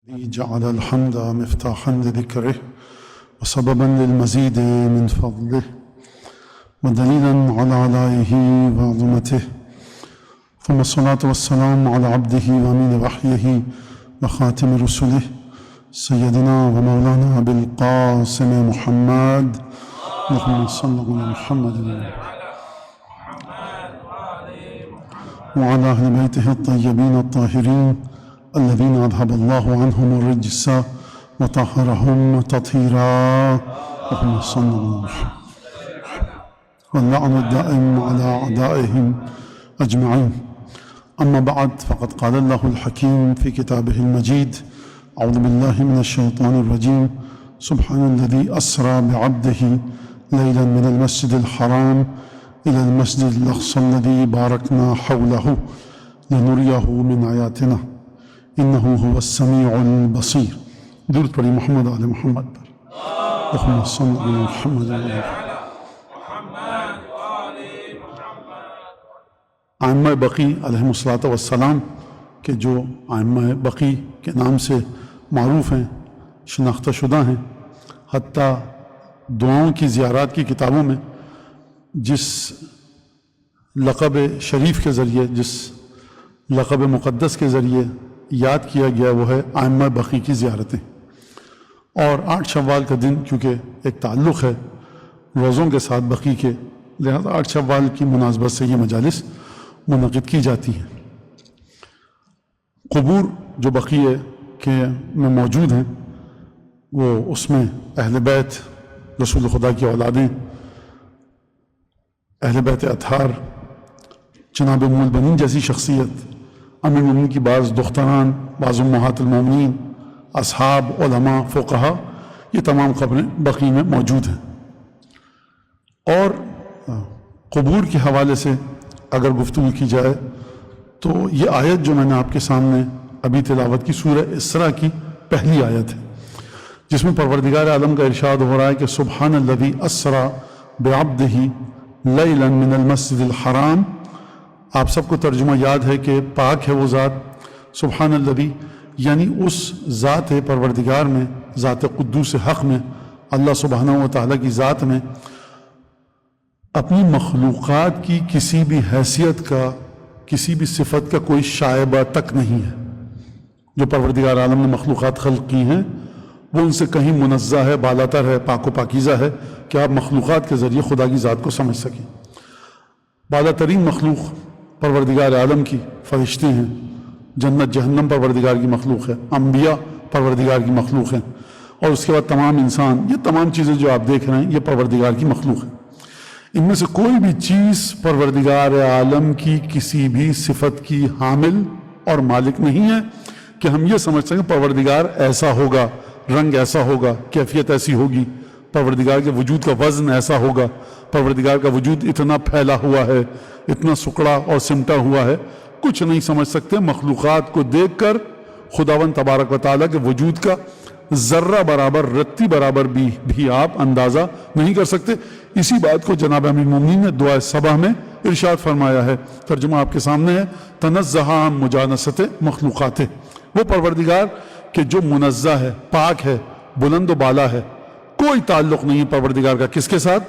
الذي جعل الحمد مفتاحا لذكره وسببا للمزيد من فضله ودليلا على علائه وعظمته، ثم الصلاة والسلام على عبده وأمين وحيه وخاتم رسله سيدنا ومولانا أبي القاسم محمد، اللهم صل على محمد وعلى أهل بيته الطيبين الطاهرين الذين أذهب الله عنهم الرجس وطهرهم تطهيرا، اللهم صل على محمد، واللعن الدائم على أعدائهم أجمعين. أما بعد، فقد قال الله الحكيم في كتابه المجيد: أعوذ بالله من الشيطان الرجيم، سبحان الذي أسرى بعبده ليلا من المسجد الحرام إلى المسجد الأقصى الذي باركنا حوله لنريه من آياتنا إنه هو السميع البصير. درود پڑھی محمد آل محمد پر، اللهم صل على محمد وعلى ائمہ بقی علیہم الصلاۃ والسلام کے جو ائمہ بقی کے نام سے معروف ہیں، شناختہ شدہ ہیں، حتیٰ دعاؤں کی زیارات کی کتابوں میں جس لقب شریف کے ذریعے، جس لقب مقدس کے ذریعے یاد کیا گیا وہ ہے ائمہ بقی کی زیارتیں۔ اور 8 شوال کا دن کیونکہ ایک تعلق ہے روزوں کے ساتھ بقی کے، لہذا 8 شوال کی مناسبت سے یہ مجالس منعقد کی جاتی ہیں۔ قبور جو بقیہ کے میں موجود ہیں، وہ اس میں اہل بیت رسول خدا کی اولادیں، اہل بیت اطہار، جناب ام البنین جیسی شخصیت، امیر المومنین کی بعض دختران، بعض امہات المومنین، اصحاب، علماء، فقہا، یہ تمام قبریں بقی میں موجود ہیں۔ اور قبور کے حوالے سے اگر گفتگو کی جائے تو یہ آیت جو میں نے آپ کے سامنے ابھی تلاوت کی، سورہ اسراء کی پہلی آیت ہے، جس میں پروردگار عالم کا ارشاد ہو رہا ہے کہ سبحان الذی اسریٰ بعبدہ لیلا من المسجد الحرام۔ آپ سب کو ترجمہ یاد ہے کہ پاک ہے وہ ذات، سبحان الذی یعنی اس ذات پروردگار میں، ذات قدوس حق میں، اللہ سبحانہ و تعالیٰ کی ذات میں اپنی مخلوقات کی کسی بھی حیثیت کا، کسی بھی صفت کا کوئی شائبہ تک نہیں ہے۔ جو پروردگار عالم نے مخلوقات خلق کی ہیں وہ ان سے کہیں منزہ ہے، بالاتر ہے، پاک و پاکیزہ ہے کہ آپ مخلوقات کے ذریعے خدا کی ذات کو سمجھ سکیں۔ بالا ترین مخلوق پروردگار عالم کی فرشتے ہیں، جنت جہنم پروردگار کی مخلوق ہے، انبیاء پروردگار کی مخلوق ہیں، اور اس کے بعد تمام انسان، یہ تمام چیزیں جو آپ دیکھ رہے ہیں یہ پروردگار کی مخلوق ہیں۔ ان میں سے کوئی بھی چیز پروردگار عالم کی کسی بھی صفت کی حامل اور مالک نہیں ہے کہ ہم یہ سمجھ سکیں پروردگار ایسا ہوگا، رنگ ایسا ہوگا، کیفیت ایسی ہوگی، پروردگار کے وجود کا وزن ایسا ہوگا، پروردگار کا وجود اتنا پھیلا ہوا ہے، اتنا سکڑا اور سمٹا ہوا ہے، کچھ نہیں سمجھ سکتے۔ مخلوقات کو دیکھ کر خداوند تبارک و تعالیٰ کے وجود کا ذرہ برابر، رتی برابر بھی آپ اندازہ نہیں کر سکتے۔ اسی بات کو جناب امیر المومنین نے دعائے صباح میں ارشاد فرمایا ہے، ترجمہ آپ کے سامنے ہے: تنزہ عن مجانست مخلوقات، وہ پروردگار کہ جو منزہ ہے، پاک ہے، بلند و بالا ہے، کوئی تعلق نہیں ہے پروردگار کا کس کے ساتھ؟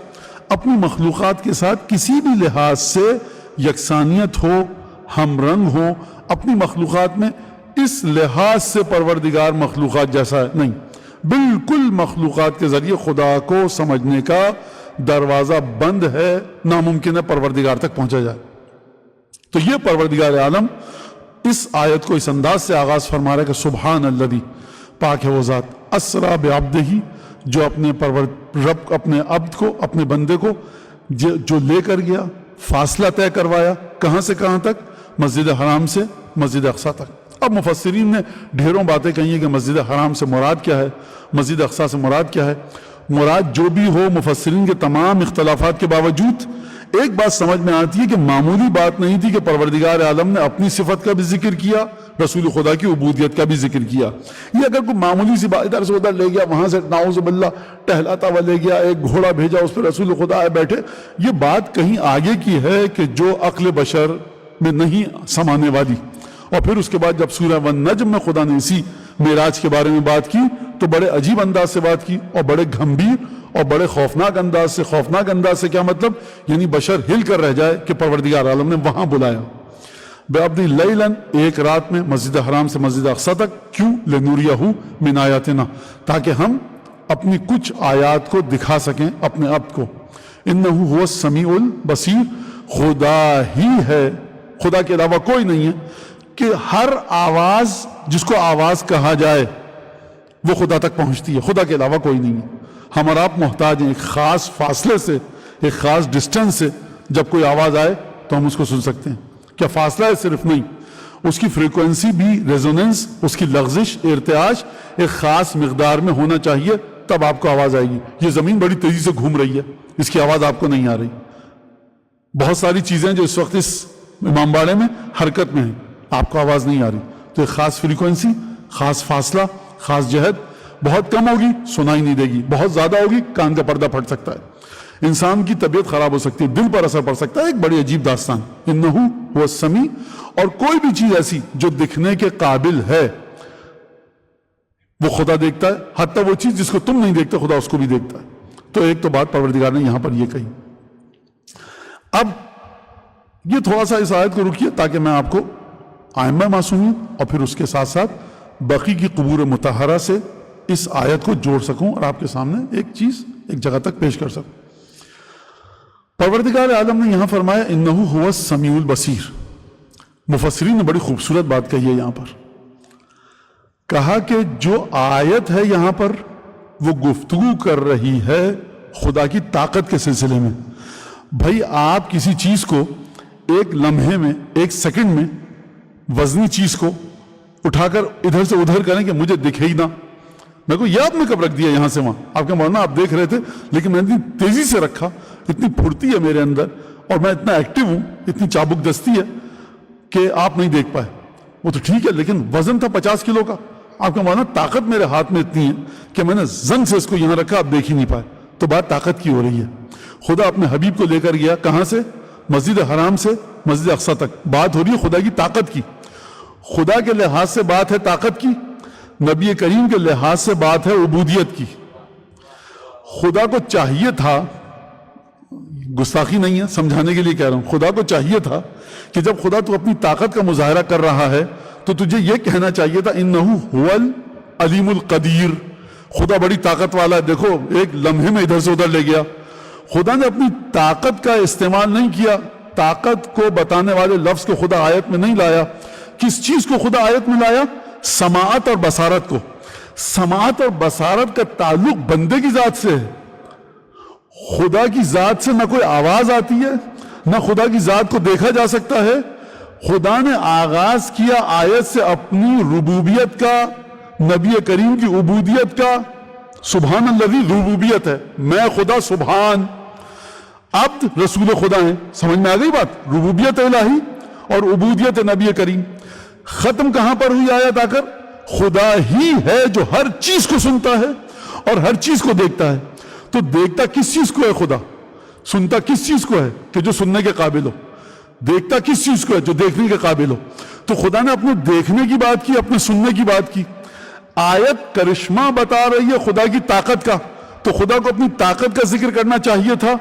اپنی مخلوقات کے ساتھ کسی بھی لحاظ سے یکسانیت ہو، ہم رنگ ہو اپنی مخلوقات میں، اس لحاظ سے پروردگار مخلوقات جیسا ہے نہیں، بالکل مخلوقات کے ذریعے خدا کو سمجھنے کا دروازہ بند ہے، ناممکن ہے پروردگار تک پہنچا جائے۔ تو یہ پروردگار عالم اس آیت کو اس انداز سے آغاز فرما رہا ہے کہ سبحان الذی، پاک ہے وہ ذات، اسریٰ بعبدہ، جو اپنے رب، اپنے عبد کو، اپنے بندے کو جو لے کر گیا، فاصلہ طے کروایا، کہاں سے کہاں تک؟ مسجد حرام سے مسجد اقصیٰ تک۔ اب مفسرین نے ڈھیروں باتیں کہی ہیں کہ مسجد حرام سے مراد کیا ہے، مسجد اقصیٰ سے مراد کیا ہے۔ مراد جو بھی ہو، مفسرین کے تمام اختلافات کے باوجود ایک بات سمجھ میں آتی ہے کہ معمولی بات نہیں تھی کہ پروردگار عالم نے اپنی صفت کا بھی ذکر کیا، رسول خدا کی عبودیت کا بھی ذکر کیا۔ یہ اگر کوئی معمولی سی بات ادھر سے ادھر لے گیا، وہاں سے نعوذ باللہ ٹہلاتا ہوا لے گیا، ایک گھوڑا بھیجا اس پہ رسول خدا آئے بیٹھے، یہ بات کہیں آگے کی ہے کہ جو عقل بشر میں نہیں سمانے والی۔ اور پھر اس کے بعد جب سورہ والنجم میں خدا نے اسی معراج کے بارے میں بات کی تو بڑے عجیب انداز سے بات کی اور بڑے گھمبیر اور بڑے خوفناک انداز سے. خوفناک انداز سے کیا مطلب؟ یعنی بشر ہل کر رہ جائے کہ پروردگار عالم نے وہاں بلایا. بعبد لیلاً ایک رات میں مسجد حرام سے مسجد اقصی تک. کیوں؟ لنوریہ من آیاتنا تاکہ ہم اپنی کچھ آیات کو دکھا سکیں اپنے عبد کو. انہ هو السمیع البصیر خدا ہی ہے, خدا کے علاوہ کوئی نہیں ہے کہ ہر آواز جس کو آواز کہا جائے وہ خدا تک پہنچتی ہے, خدا کے علاوہ کوئی نہیں ہے. ہم اور آپ محتاج ہیں ایک خاص فاصلے سے, ایک خاص ڈسٹنس سے جب کوئی آواز آئے تو ہم اس کو سن سکتے ہیں. کیا فاصلہ ہے؟ صرف نہیں, اس کی فریکوینسی بھی, ریزوننس, اس کی لغزش, ارتعاش ایک خاص مقدار میں ہونا چاہیے, تب آپ کو آواز آئے گی. یہ زمین بڑی تیزی سے گھوم رہی ہے, اس کی آواز آپ کو نہیں آ رہی. بہت ساری چیزیں جو اس وقت اس امام باڑے میں حرکت میں ہیں, آپ کو آواز نہیں آ رہی. تو ایک خاص فریکوینسی, خاص فاصلہ, خاص جہد. بہت کم ہوگی سنائی نہیں دے گی, بہت زیادہ ہوگی کان کا پردہ پھٹ سکتا ہے, انسان کی طبیعت خراب ہو سکتی ہے, دل پر اثر پڑ سکتا ہے. ایک بڑی عجیب داستان. انہ هو السمیع, اور کوئی بھی چیز ایسی جو دکھنے کے قابل ہے وہ خدا دیکھتا ہے, حتیٰ وہ چیز جس کو تم نہیں دیکھتے خدا اس کو بھی دیکھتا ہے. تو ایک تو بات پروردگار نے یہاں پر یہ کہی. اب یہ تھوڑا سا اس آیت کو رکیے تاکہ میں آپ کو ائمہ معصومین اور پھر اس کے ساتھ ساتھ بقی کی قبور مطہرہ سے اس آیت کو جوڑ سکوں اور آپ کے سامنے ایک چیز ایک جگہ تک پیش کر سکوں. پروردگار عالم نے یہاں فرمایا انہ هو السمیع البصیر. مفسرین نے بڑی خوبصورت بات کہی ہے یہاں پر. کہا کہ جو آیت ہے یہاں پر وہ گفتگو کر رہی ہے خدا کی طاقت کے سلسلے میں. بھائی آپ کسی چیز کو ایک لمحے میں, ایک سیکنڈ میں وزنی چیز کو اٹھا کر ادھر سے ادھر کریں کہ مجھے دکھے ہی نہ. میں کو یاد میں کب رکھ دیا یہاں سے وہاں, آپ کا مولانا آپ دیکھ رہے تھے لیکن میں اتنی تیزی سے رکھا, اتنی پھرتی ہے میرے اندر اور میں اتنا ایکٹیو ہوں, اتنی چابک دستی ہے کہ آپ نہیں دیکھ پائے. وہ تو ٹھیک ہے لیکن وزن تھا 50 کلو کا. آپ کا مولانا طاقت میرے ہاتھ میں اتنی ہے کہ میں نے زنگ سے اس کو یہاں رکھا, آپ دیکھ ہی نہیں پائے. تو بات طاقت کی ہو رہی ہے. خدا اپنے حبیب کو لے کر گیا کہاں سے؟ مسجد حرام سے مسجد اقصی تک. بات ہو رہی ہے خدا کی طاقت کی. خدا کے لحاظ سے بات ہے طاقت کی, نبی کریم کے لحاظ سے بات ہے عبودیت کی. خدا کو چاہیے تھا, گستاخی نہیں ہے سمجھانے کے لیے کہہ رہا ہوں, خدا کو چاہیے تھا کہ جب خدا تو اپنی طاقت کا مظاہرہ کر رہا ہے تو تجھے یہ کہنا چاہیے تھا انہ هو العلیم القدیر. خدا بڑی طاقت والا ہے, دیکھو ایک لمحے میں ادھر سے ادھر لے گیا. خدا نے اپنی طاقت کا استعمال نہیں کیا, طاقت کو بتانے والے لفظ کو خدا آیت میں نہیں لایا. کس چیز کو خدا آیت میں لایا؟ سماعت اور بصارت کو. سماعت اور بصارت کا تعلق بندے کی ذات سے ہے. خدا کی ذات سے نہ کوئی آواز آتی ہے, نہ خدا کی ذات کو دیکھا جا سکتا ہے. خدا نے آغاز کیا آیت سے اپنی ربوبیت کا, نبی کریم کی عبودیت کا. سبحان الذی ربوبیت ہے, میں خدا سبحان, عبد رسول خدا ہیں. سمجھ میں آ گئی بات؟ ربوبیت الہی اور عبودیت نبی کریم. ختم کہاں پر ہوئی آیت آ کر؟ خدا ہی ہے جو ہر چیز کو سنتا ہے اور ہر چیز کو دیکھتا ہے. تو دیکھتا کس چیز کو ہے خدا؟ سنتا کس چیز کو ہے کہ جو سننے کے قابل ہو؟ دیکھتا کس چیز کو ہے جو دیکھنے کے قابل ہو؟ تو خدا نے اپنے دیکھنے کی بات کی, اپنے سننے کی بات کی. آیت کرشمہ بتا رہی ہے خدا کی طاقت کا, تو خدا کو اپنی طاقت کا ذکر کرنا چاہیے تھا.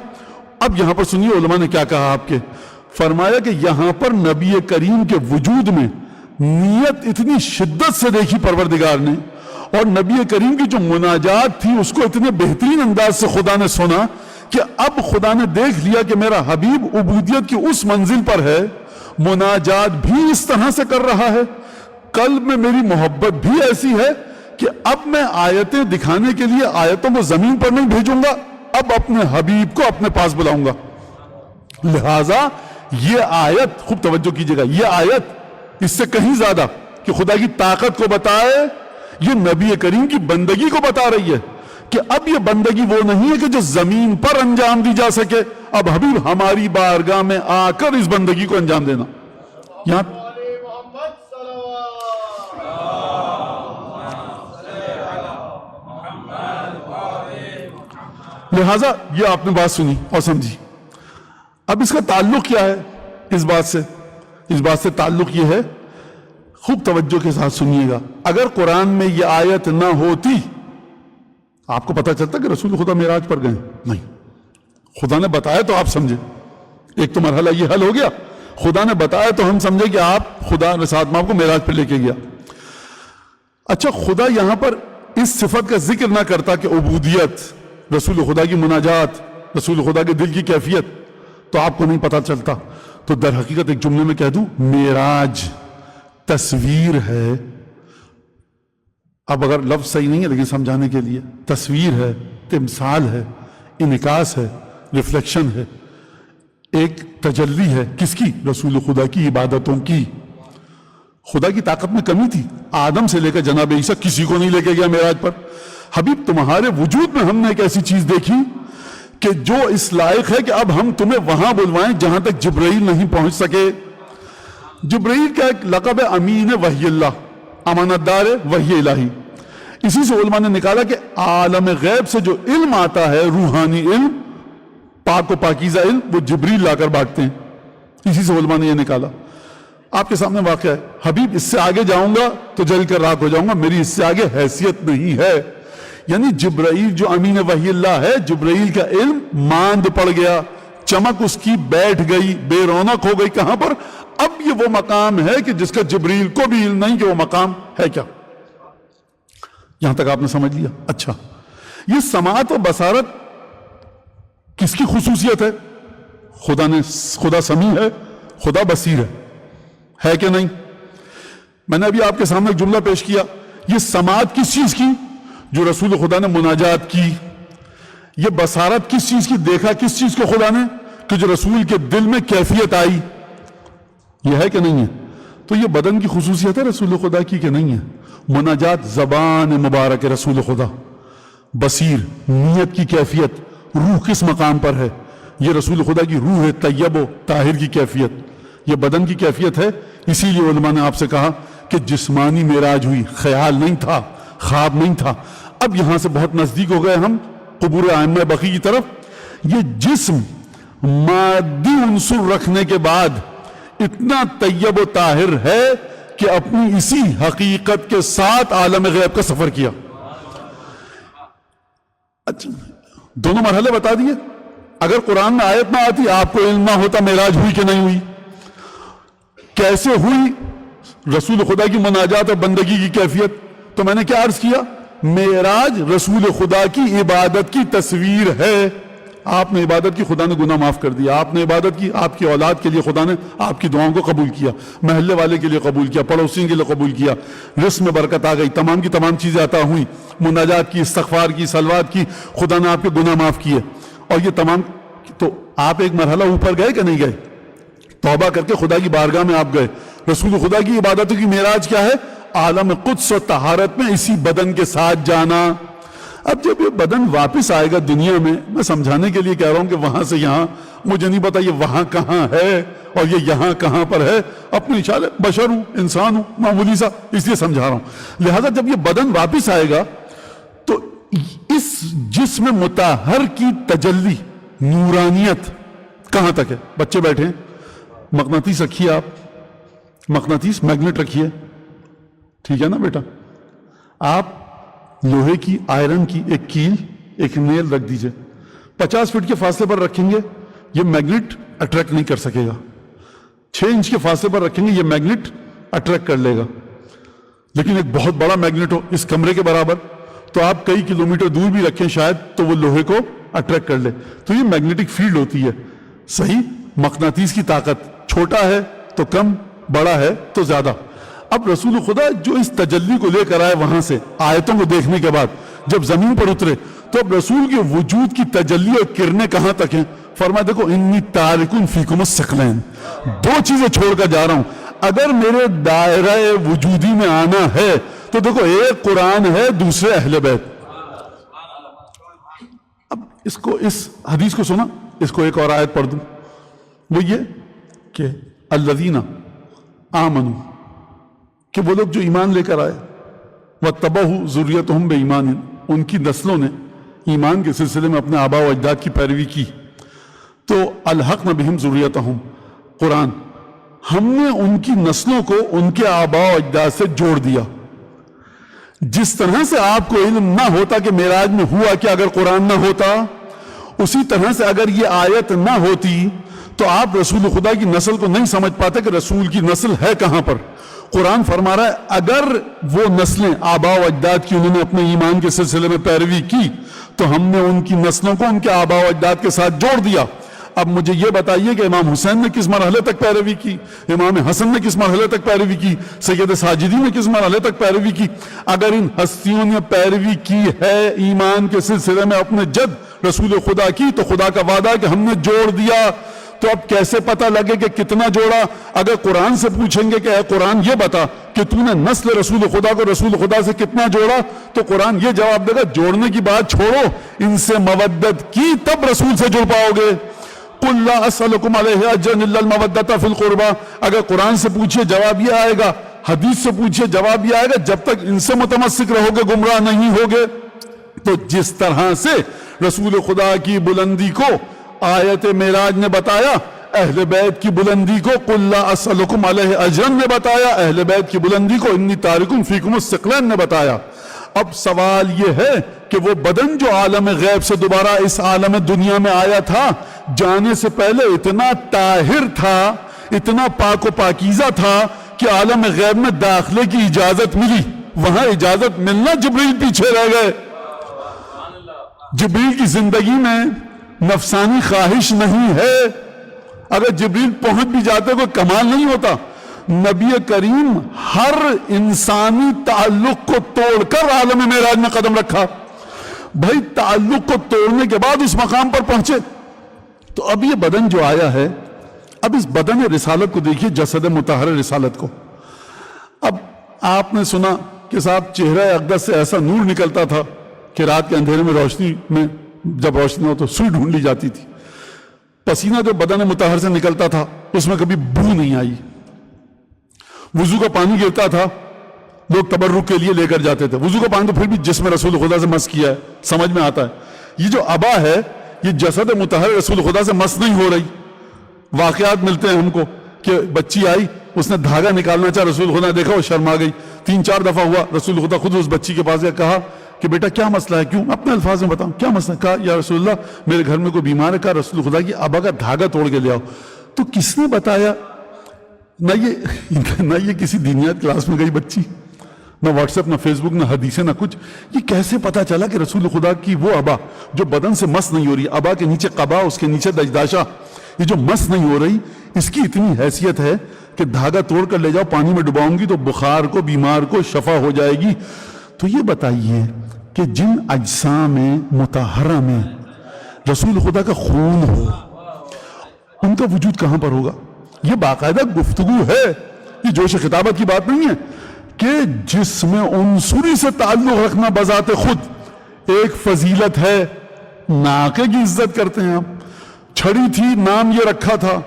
اب یہاں پر سنیے علماء نے کیا کہا. آپ کے فرمایا کہ یہاں پر نبی کریم کے وجود میں نیت اتنی شدت سے دیکھی پروردگار نے, اور نبی کریم کی جو مناجات تھی اس کو اتنے بہترین انداز سے خدا نے سنا کہ اب خدا نے دیکھ لیا کہ میرا حبیب عبودیت کی اس منزل پر ہے, مناجات بھی اس طرح سے کر رہا ہے, قلب میں میری محبت بھی ایسی ہے کہ اب میں آیتیں دکھانے کے لیے آیتوں کو زمین پر نہیں بھیجوں گا, اب اپنے حبیب کو اپنے پاس بلاؤں گا. لہذا یہ آیت, خوب توجہ کیجئے گا, یہ آیت اس سے کہیں زیادہ کہ خدا کی طاقت کو بتائے, یہ نبی کریم کی بندگی کو بتا رہی ہے کہ اب یہ بندگی وہ نہیں ہے کہ جو زمین پر انجام دی جا سکے, اب حبیب ہماری بارگاہ میں آ کر اس بندگی کو انجام دینا. یہاں لہذا یہ آپ نے بات سنی اور سمجھی. اب اس کا تعلق کیا ہے اس بات سے؟ اس بات سے تعلق یہ ہے خوب توجہ کے ساتھ سنیے گا. اگر قرآن میں یہ آیت نہ ہوتی آپ کو پتہ چلتا کہ رسول خدا معراج پر گئے؟ نہیں. خدا نے بتایا تو آپ سمجھے. ایک تو مرحلہ یہ حل ہو گیا, خدا نے بتایا تو ہم سمجھے کہ آپ خدا نے ساتھ میں آپ کو معراج پہ لے کے گیا. اچھا, خدا یہاں پر اس صفت کا ذکر نہ کرتا کہ عبودیت, رسول خدا کی مناجات, رسول خدا کے دل کی کیفیت, تو آپ کو نہیں پتہ چلتا. تو در حقیقت ایک جملے میں کہہ دوں, معراج تصویر ہے. اب اگر لفظ صحیح نہیں ہے لیکن سمجھانے کے لیے, تصویر ہے, تمثال ہے, انعکاس ہے, ریفلیکشن ہے, ایک تجلی ہے. کس کی؟ رسول خدا کی عبادتوں کی. خدا کی طاقت میں کمی تھی. آدم سے لے کر جناب عیسیٰ کسی کو نہیں لے کے گیا معراج پر. حبیب تمہارے وجود میں ہم نے ایک ایسی چیز دیکھی کہ جو اس لائق ہے کہ اب ہم تمہیں وہاں بلوائیں جہاں تک جبرائیل نہیں پہنچ سکے. جبرائیل کا ایک لقب ہے امین وحی اللہ, امانت دار وحی الہی. اسی سے علماء نے نکالا کہ عالم غیب سے جو علم آتا ہے, روحانی علم, پاک و پاکیزہ علم, وہ جبریل لا کر بانٹتے ہیں. اسی سے علماء نے یہ نکالا. آپ کے سامنے واقعہ ہے. حبیب اس سے آگے جاؤں گا تو جل کر راکھ ہو جاؤں گا, میری اس سے آگے حیثیت نہیں ہے. یعنی جبرائیل جو امین وحی اللہ ہے, جبرائیل کا علم ماند پڑ گیا, چمک اس کی بیٹھ گئی, بے رونق ہو گئی. کہاں پر؟ اب یہ وہ مقام ہے کہ جس کا جبرائیل کو بھی علم نہیں کہ وہ مقام ہے کیا. یہاں تک آپ نے سمجھ لیا. اچھا, یہ سماعت و بصارت کس کی خصوصیت ہے؟ خدا سمیع ہے, خدا بصیر ہے کہ نہیں؟ میں نے ابھی آپ کے سامنے ایک جملہ پیش کیا. یہ سماعت کس چیز کی؟ جو رسول خدا نے مناجات کی. یہ بصارت کس چیز کی؟ دیکھا کس چیز کو خدا نے؟ کہ جو رسول کے دل میں کیفیت آئی. یہ ہے کہ نہیں ہے؟ تو یہ بدن کی خصوصیت ہے رسول خدا کی کہ نہیں ہے؟ مناجات زبان مبارک رسول خدا. بصیر, نیت کی کیفیت, روح کس مقام پر ہے؟ یہ رسول خدا کی روح طیب و طاہر کی کیفیت. یہ بدن کی کیفیت ہے. اسی لیے علماء نے آپ سے کہا کہ جسمانی معراج ہوئی, خیال نہیں تھا, خواب نہیں تھا. اب یہاں سے بہت نزدیک ہو گئے ہم قبور ائمہ بقی کی طرف. یہ جسم مادی عنصر رکھنے کے بعد اتنا طیب و طاہر ہے کہ اپنی اسی حقیقت کے ساتھ عالم غیب کا سفر کیا. اچھا, دونوں مرحلے بتا دیے. اگر قرآن میں آیت نہ آتی, آپ کو علم نہ ہوتا معراج ہوئی کہ نہیں ہوئی. کیسے ہوئی رسول خدا کی مناجات اور بندگی کی کیفیت؟ تو میں نے کیا عرض کیا, معراج رسول خدا کی عبادت کی تصویر ہے. آپ نے عبادت کی, خدا نے گناہ معاف کر دیا. آپ نے عبادت کی, آپ کی اولاد کے لیے خدا نے آپ کی دعاؤں کو قبول کیا, محلے والے کے لیے قبول کیا, پڑوسیوں کے لیے قبول کیا, رزق میں برکت آ گئی, تمام کی تمام چیزیں عطا ہوئیں. مناجات کی, استغفار کی, صلوات کی, خدا نے آپ کے گناہ معاف کیے. اور یہ تمام, تو آپ ایک مرحلہ اوپر گئے کہ نہیں گئے؟ توبہ کر کے خدا کی بارگاہ میں آپ گئے. رسول خدا کی عبادتوں کی معراج کیا ہے؟ عالم قدس و طہارت میں اسی بدن کے ساتھ جانا. اب جب یہ بدن واپس آئے گا دنیا میں سمجھانے کے لیے کہہ رہا ہوں کہ وہاں سے یہاں, مجھے نہیں پتا یہ وہاں کہاں ہے اور یہ یہاں کہاں پر ہے. اپنی شال بشر ہوں, انسان ہوں, معمولی سا, اس لیے سمجھا رہا ہوں. لہذا جب یہ بدن واپس آئے گا تو اس جسم مطہر کی تجلی, نورانیت کہاں تک ہے؟ بچے بیٹھے ہیں, مقناطیس رکھیے آپ, مقناطیس میگنیٹ رکھیے, ٹھیک ہے نا بیٹا؟ آپ لوہے کی, آئرن کی ایک کیل, ایک نیل رکھ دیجئے, 50 فٹ کے فاصلے پر رکھیں گے, یہ میگنیٹ اٹریکٹ نہیں کر سکے گا. 6 انچ کے فاصلے پر رکھیں گے, یہ میگنیٹ اٹریکٹ کر لے گا. لیکن ایک بہت بڑا میگنیٹ ہو اس کمرے کے برابر, تو آپ کئی کلومیٹر دور بھی رکھیں شاید تو وہ لوہے کو اٹریکٹ کر لے. تو یہ میگنیٹک فیلڈ ہوتی ہے. صحیح, مقناطیس کی طاقت, چھوٹا ہے تو کم, بڑا ہے تو زیادہ. اب رسول خدا جو اس تجلی کو لے کر آئے وہاں سے, آیتوں کو دیکھنے کے بعد جب زمین پر اترے, تو اب رسول کے وجود کی تجلی اور کرنیں کہاں تک ہیں؟ فرمایا دیکھو, انی تارکن فیکم الثقلین, 2 چیزیں چھوڑ کر جا رہا ہوں. اگر میرے دائرہ وجودی میں آنا ہے تو دیکھو, ایک قرآن ہے, دوسرے اہل بیت. اب اس حدیث کو سنا, اس کو ایک اور آیت پڑھ دوں, وہ یہ کہ الذین آمنوا, کہ وہ لوگ جو ایمان لے کر آئے, واتبعوا ذریتہم بایمان, ان کی نسلوں نے ایمان کے سلسلے میں اپنے آباء و اجداد کی پیروی کی, تو الحقنا بہم ذریتہم, قرآن ہم نے ان کی نسلوں کو ان کے آباء و اجداد سے جوڑ دیا. جس طرح سے آپ کو علم نہ ہوتا کہ معراج میں ہوا کہ اگر قرآن نہ ہوتا، اسی طرح سے اگر یہ آیت نہ ہوتی تو آپ رسول خدا کی نسل کو نہیں سمجھ پاتے کہ رسول کی نسل ہے کہاں پر. قرآن فرما رہا ہے اگر وہ نسلیں آباء و اجداد کی انہوں نے اپنے ایمان کے سلسلے میں پیروی کی تو ہم نے ان کی نسلوں کو ان کے آباء و اجداد کے ساتھ جوڑ دیا. اب مجھے یہ بتائیے کہ امام حسین نے کس مرحلے تک پیروی کی، امام حسن نے کس مرحلے تک پیروی کی، سید ساجدی نے کس مرحلے تک پیروی کی. اگر ان ہستیوں نے پیروی کی ہے ایمان کے سلسلے میں اپنے جد رسول خدا کی تو خدا کا وعدہ ہے کہ ہم نے جوڑ دیا. تو اب کیسے پتہ لگے کہ کتنا جوڑا؟ اگر قرآن سے پوچھیں گے کہ اے قرآن یہ بتا کہ تو نے نسل رسول خدا کو رسول خدا سے کتنا جوڑا، تو قرآن یہ جواب دے گا جوڑنے کی بات چھوڑو، ان سے مودت کی تب رسول سے جڑ پاؤ گے. قُلْ لَا أَسْأَلُكُمْ عَلَيْهِ أَجْرًا إِلَّا الْمَوَدَّةَ فِي الْقُرْبَى. اگر قرآن سے پوچھئے جواب یہ آئے گا، حدیث سے پوچھئے جواب یہ آئے گا، جب تک ان سے متمسک رہو گے گمراہ نہیں ہوگے. تو جس طرح سے رسول خدا کی بلندی کو آیت معراج نے بتایا، اہل بیت کی بلندی کو قُلْ لَا أَسْأَلُكُمْ عَلَيْهِ أَجْرًا نے بتایا، اہل بیت کی بلندی کو إِنِّي تَارِكٌ فِيكُمُ الثَّقْلَيْنِ نے بتایا. اب سوال یہ ہے کہ وہ بدن جو عالم غیب سے دوبارہ اس عالم دنیا میں آیا تھا، جانے سے پہلے اتنا طاہر تھا، اتنا پاک و پاکیزہ تھا کہ عالم غیب میں داخلے کی اجازت ملی. وہاں اجازت ملنا جبریل پیچھے رہ گئے. جبریل کی زندگی میں نفسانی خواہش نہیں ہے. اگر جبریل پہنچ بھی جاتے کوئی کمال نہیں ہوتا. نبی کریم ہر انسانی تعلق کو توڑ کر عالم معراج میں قدم رکھا. بھائی تعلق کو توڑنے کے بعد اس مقام پر پہنچے. تو اب یہ بدن جو آیا ہے، اب اس بدن رسالت کو دیکھیے، جسد مطہر رسالت کو. اب آپ نے سنا کہ صاحب چہرہ اقدس سے ایسا نور نکلتا تھا کہ رات کے اندھیرے میں روشنی میں جب روشنی ہو تو سوئی ڈھونڈ لی جاتی تھی. پسینہ جو بدن مطہر سے نکلتا تھا اس میں کبھی بو نہیں آئی. وضو کا پانی گرتا تھا، لوگ تبرک کے لیے لے کر جاتے تھے. وضو کا پانی تو پھر بھی جسم رسول خدا سے مس کیا ہے، سمجھ میں آتا ہے. یہ جو ابا ہے یہ جسد مطہر رسول خدا سے مس نہیں ہو رہی. واقعات ملتے ہیں ہم کو کہ بچی آئی، اس نے دھاگا نکالنا چاہا، رسول خدا دیکھا وہ شرما گئی. 3-4 دفعہ ہوا، رسول خدا خود اس بچی کے پاس گیا، کہا کہ بیٹا کیا مسئلہ ہے، کیوں؟ اپنے الفاظ میں بتاؤں کیا مسئلہ. کہا یا رسول اللہ میرے گھر میں کوئی بیمار ہے. کہا رسول خدا کی ابا کا دھاگا توڑ کے لے آؤ. تو کس نے بتایا؟ نہ یہ کسی دینیات کلاس میں گئی بچی، نہ واٹس ایپ، نہ فیس بک، نہ حدیثیں، نہ کچھ. یہ کیسے پتا چلا کہ رسول خدا کی وہ ابا جو بدن سے مس نہیں ہو رہی، ابا کے نیچے قبا، اس کے نیچے دجداشا، یہ جو مس نہیں ہو رہی، اس کی اتنی حیثیت ہے کہ دھاگا توڑ کر لے جاؤ، پانی میں ڈباؤں گی تو بخار کو، بیمار کو شفا ہو جائے گی. تو یہ بتائیے کہ جن اجسام مطہرہ میں رسول خدا کا خون ہو، ان کا وجود کہاں پر ہوگا؟ یہ باقاعدہ گفتگو ہے، یہ جوش خطابت کی بات نہیں ہے کہ جسم عنصری سے تعلق رکھنا بذات خود ایک فضیلت ہے. ناقے کی عزت کرتے ہیں آپ. چھڑی تھی نام یہ رکھا تھا،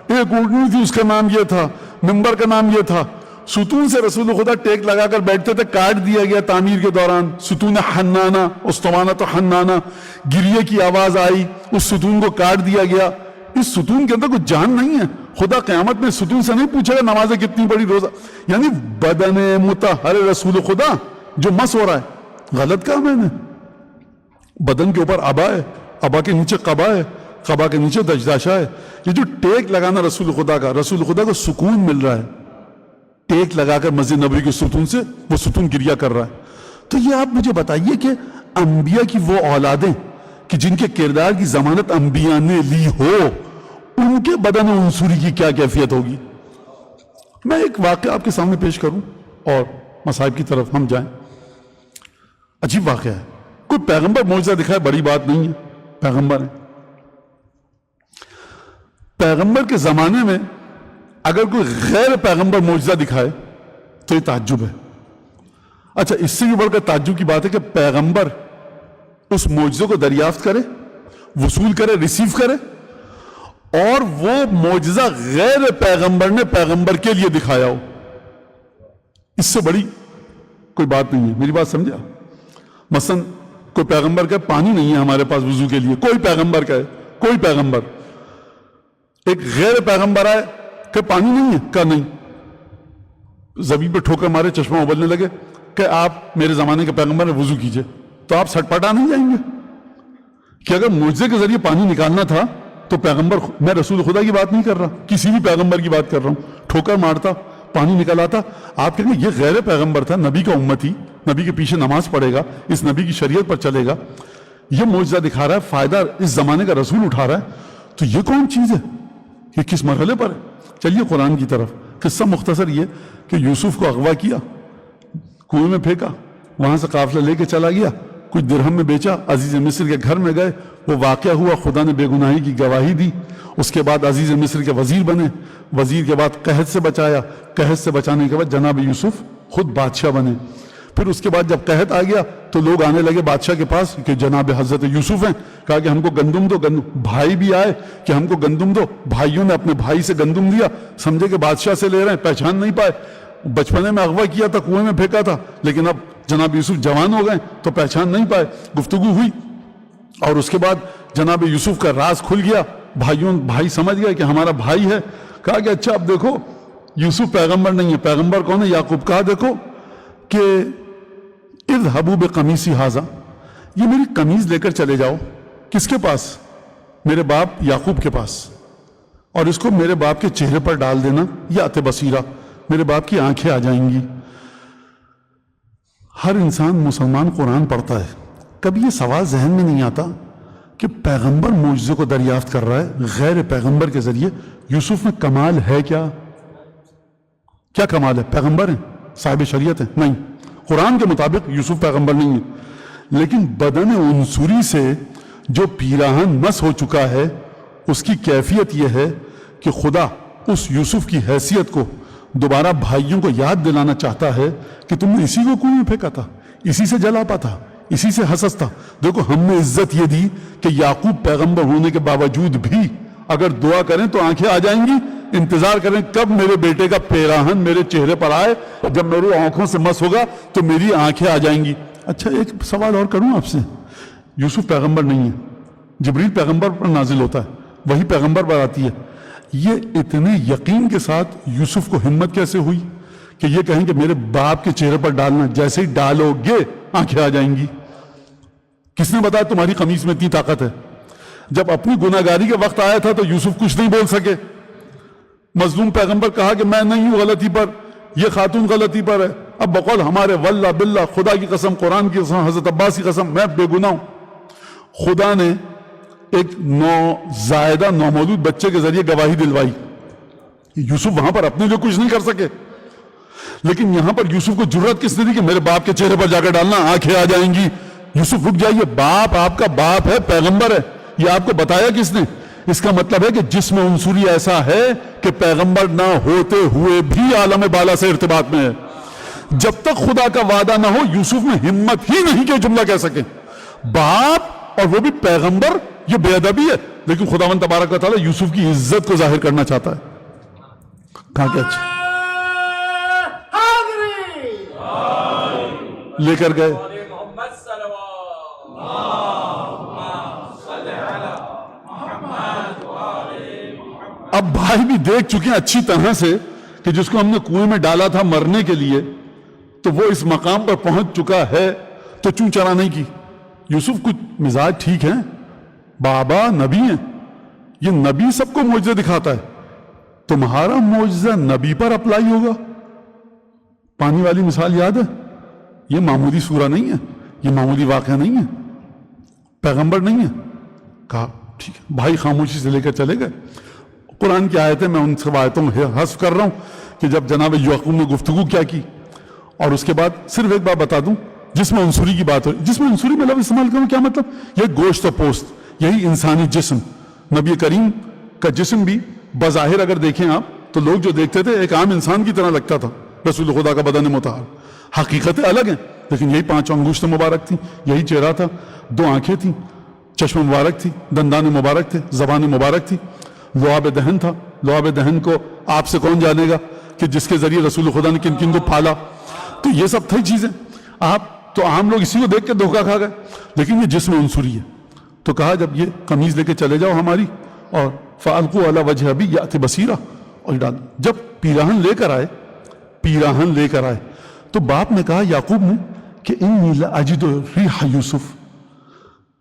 ایک اونٹنی تھی اس کا نام یہ تھا، ممبر کا نام یہ تھا. ستون سے رسول خدا ٹیک لگا کر بیٹھتے تھے، کاٹ دیا گیا تعمیر کے دوران. ستون حنانہ، استوانہ تو حنانہ، گریے کی آواز آئی، اس ستون کو کاٹ دیا گیا. اس ستون کے اندر کوئی جان نہیں ہے. خدا قیامت میں ستون سے نہیں پوچھے گا نمازیں کتنی بڑی، روزہ. یعنی بدن مطہر رسول خدا جو مس ہو رہا ہے، غلط کہا میں نے. بدن کے اوپر ابا ہے، ابا کے نیچے قبا ہے، قبا کے نیچے دجداشا ہے. یہ جو ٹیک لگانا رسول خدا کا، رسول خدا کو سکون مل رہا ہے ٹیک لگا کر مسجد نبوی کے ستون سے، وہ ستون گریا کر رہا ہے. تو یہ آپ مجھے بتائیے کہ انبیاء کی وہ اولادیں کہ جن کے کردار کی ضمانت انبیاء نے لی ہو، ان کے بدن عنصری کی کیا کیفیت ہوگی. میں ایک واقعہ آپ کے سامنے پیش کروں اور مصائب کی طرف ہم جائیں. عجیب واقعہ ہے. کوئی پیغمبر معجزہ دکھائے بڑی بات نہیں ہے، پیغمبر ہے. پیغمبر کے زمانے میں اگر کوئی غیر پیغمبر معجزہ دکھائے تو یہ تعجب ہے. اچھا اس سے بھی بڑھ کر تعجب کی بات ہے کہ پیغمبر اس معجزے کو دریافت کرے، وصول کرے، ریسیو کرے، اور وہ معجزہ غیر پیغمبر نے پیغمبر کے لیے دکھایا ہو. اس سے بڑی کوئی بات نہیں ہے. میری بات سمجھا؟ مثلا کوئی پیغمبر کا پانی نہیں ہے ہمارے پاس وضو کے لیے، کوئی پیغمبر کا ہے، کوئی پیغمبر. ایک غیر پیغمبر آئے کہ پانی نہیں ہے؟ کہا نہیں. زمین پہ ٹھوکر مارے, چشمہ ابلنے لگے, کہ آپ میرے زمانے کے پیغمبر ہیں, وضو کیجئے. تو آپ سٹ پٹا نہیں جائیں گے کہ اگر معجزے کے ذریعے پانی نکالنا تھا تو پیغمبر, میں رسول خدا کی بات نہیں کر رہا, کسی بھی پیغمبر کی بات کر رہا ہوں, ٹھوکر مارتا پانی نکل آتا, آپ کہیں گے یہ غیر پیغمبر تھا, نبی کا امتی, نبی کے پیچھے نماز پڑھے گا, اس نبی کی شریعت پر چلے گا, یہ معجزہ دکھا رہا ہے, فائدہ اس زمانے کا رسول اٹھا رہا ہے, تو یہ کون چیز ہے؟ یہ کس مرحلے پر ہے؟ چلیے قرآن کی طرف. قصہ مختصر یہ کہ یوسف کو اغوا کیا, کنویں میں پھینکا, وہاں سے قافلہ لے کے چلا گیا, کچھ درہم میں بیچا, عزیز مصر کے گھر میں گئے, وہ واقعہ ہوا, خدا نے بے گناہی کی گواہی دی. اس کے بعد عزیز مصر کے وزیر بنے, وزیر کے بعد قحط سے بچایا, قحط سے بچانے کے بعد جناب یوسف خود بادشاہ بنے. پھر اس کے بعد جب قحط آ گیا تو لوگ آنے لگے بادشاہ کے پاس کہ جناب حضرت یوسف ہیں, کہا کہ ہم کو گندم دو. بھائی بھی آئے کہ ہم کو گندم دو, بھائیوں نے اپنے بھائی سے گندم دیا, سمجھے کہ بادشاہ سے لے رہے ہیں, پہچان نہیں پائے. بچپنے میں اغوا کیا تھا, کنویں میں پھینکا تھا, لیکن اب جناب یوسف جوان ہو گئے تو پہچان نہیں پائے. گفتگو ہوئی اور اس کے بعد جناب یوسف کا راز کھل گیا, بھائی سمجھ گئے کہ ہمارا بھائی ہے. کہا کہ اچھا اب دیکھو یوسف پیغمبر نہیں ہے, پیغمبر کون ہے؟ یعقوب. کہا دیکھو کہ اذهبوا بقمیصی ھذا, یہ میری قمیض لے کر چلے جاؤ. کس کے پاس؟ میرے باپ یعقوب کے پاس, اور اس کو میرے باپ کے چہرے پر ڈال دینا, یأت بصیرہ, میرے باپ کی آنکھیں آ جائیں گی. ہر انسان مسلمان قرآن پڑھتا ہے, کبھی یہ سوال ذہن میں نہیں آتا کہ پیغمبر معجزے کو دریافت کر رہا ہے غیر پیغمبر کے ذریعے, یوسف میں کمال ہے کیا؟ کیا کمال ہے؟ پیغمبر ہیں, صاحب شریعت ہیں؟ نہیں, قرآن کے مطابق یوسف پیغمبر نہیں ہے. لیکن بدن عنصری سے جو پیراہن مس ہو چکا ہے, اس کی کیفیت یہ ہے کہ خدا اس یوسف کی حیثیت کو دوبارہ بھائیوں کو یاد دلانا چاہتا ہے کہ تم نے اسی کو کنویں میں پھینکا تھا, اسی سے جلاپا تھا, اسی سے حسس تھا. دیکھو ہم نے عزت یہ دی کہ یعقوب پیغمبر ہونے کے باوجود بھی اگر دعا کریں تو آنکھیں آ جائیں گی. انتظار کریں کب میرے بیٹے کا پیراہن میرے چہرے پر آئے, جب میری آنکھوں سے مس ہوگا تو میری آنکھیں آ جائیں گی. اچھا ایک سوال اور کروں آپ سے, یوسف پیغمبر نہیں ہے, جبریل پیغمبر پر نازل ہوتا ہے, وہی پیغمبر پر آتی ہے, یہ اتنے یقین کے ساتھ یوسف کو ہمت کیسے ہوئی کہ یہ کہیں کہ میرے باپ کے چہرے پر ڈالنا, جیسے ہی ڈالو گے آنکھیں آ جائیں گی؟ کس نے بتایا تمہاری قمیص میں اتنی طاقت ہے؟ جب اپنی گناہگاری کے وقت آیا تھا تو یوسف کچھ نہیں بول سکے. مظلوم پیغمبر کہا کہ میں نہیں ہوں غلطی پر, یہ خاتون غلطی پر ہے. اب بقول ہمارے واللہ باللہ, خدا کی قسم, قرآن کی قسم, حضرت عباس کی قسم, میں بے گناہ ہوں. خدا نے ایک نوزائیدہ نومولود بچے کے ذریعے گواہی دلوائی. یوسف وہاں پر اپنے لیے کچھ نہیں کر سکے, لیکن یہاں پر یوسف کو جرات کس نے دی کہ میرے باپ کے چہرے پر جا کر ڈالنا, آنکھیں آ جائیں گی. یوسف رک جائیے, باپ آپ کا باپ ہے, پیغمبر ہے, یہ آپ کو بتایا کس نے؟ اس کا مطلب ہے کہ جسم عنصری ایسا ہے کہ پیغمبر نہ ہوتے ہوئے بھی عالم بالا سے ارتباط میں ہے. جب تک خدا کا وعدہ نہ ہو یوسف میں ہمت ہی نہیں کہ جملہ کہہ سکیں. باپ اور وہ بھی پیغمبر, یہ بے ادبی ہے. لیکن خداوند تبارک و تعالیٰ یوسف کی عزت کو ظاہر کرنا چاہتا ہے. کہاں کہ اچھا لے کر گئے. اب بھائی بھی دیکھ چکے ہیں اچھی طرح سے کہ جس کو ہم نے کنویں میں ڈالا تھا مرنے کے لیے, تو وہ اس مقام پر پہنچ چکا ہے, تو چوں چرا نہیں کی. یوسف کچھ مزاج ٹھیک ہے, بابا نبی ہیں, یہ نبی سب کو معجزہ دکھاتا ہے, تمہارا معجزہ نبی پر اپلائی ہوگا. پانی والی مثال یاد ہے؟ یہ معمولی سورہ نہیں ہے, یہ معمولی واقعہ نہیں ہے, پیغمبر نہیں ہے. کہا ٹھیک ہے. بھائی خاموشی سے لے کر چلے گئے. قرآن کی آیتیں میں ان سب آیتوں میں حذف کر رہا ہوں کہ جب جناب یعقوب نے گفتگو کیا کی, اور اس کے بعد صرف ایک بات بتا دوں, جسم عنصری کی بات ہو. جسم عنصری میں لفظ استعمال کروں کیا مطلب؟ یہ گوشت و پوست, یہی انسانی جسم. نبی کریم کا جسم بھی بظاہر اگر دیکھیں آپ تو لوگ جو دیکھتے تھے ایک عام انسان کی طرح لگتا تھا. رسول خدا کا بدن مطہر, حقیقتیں الگ ہیں, لیکن یہی 5 انگشت مبارک تھی, یہی چہرہ تھا, 2 آنکھیں تھیں, چشم مبارک تھی, دندان مبارک تھے, زبان مبارک تھی, لعاب دہن تھا. لعاب دہن کو آپ سے کون جانے گا کہ جس کے ذریعے رسول خدا نے کن کن کو پالا. تو یہ سب تھی چیزیں. آپ تو عام لوگ اسی کو دیکھ کے دھوکہ کھا گئے, لیکن یہ جسم عنصری ہے. تو کہا جب یہ قمیض لے کے چلے جاؤ ہماری, اور فَأَلْقُوا عَلَى وَجْهِ أَبِي يَأْتِ بَصِيرًا, اور ڈال. جب پیراہن لے کر آئے تو باپ نے کہا یعقوب نے کہ انی لاجد ریح یوسف،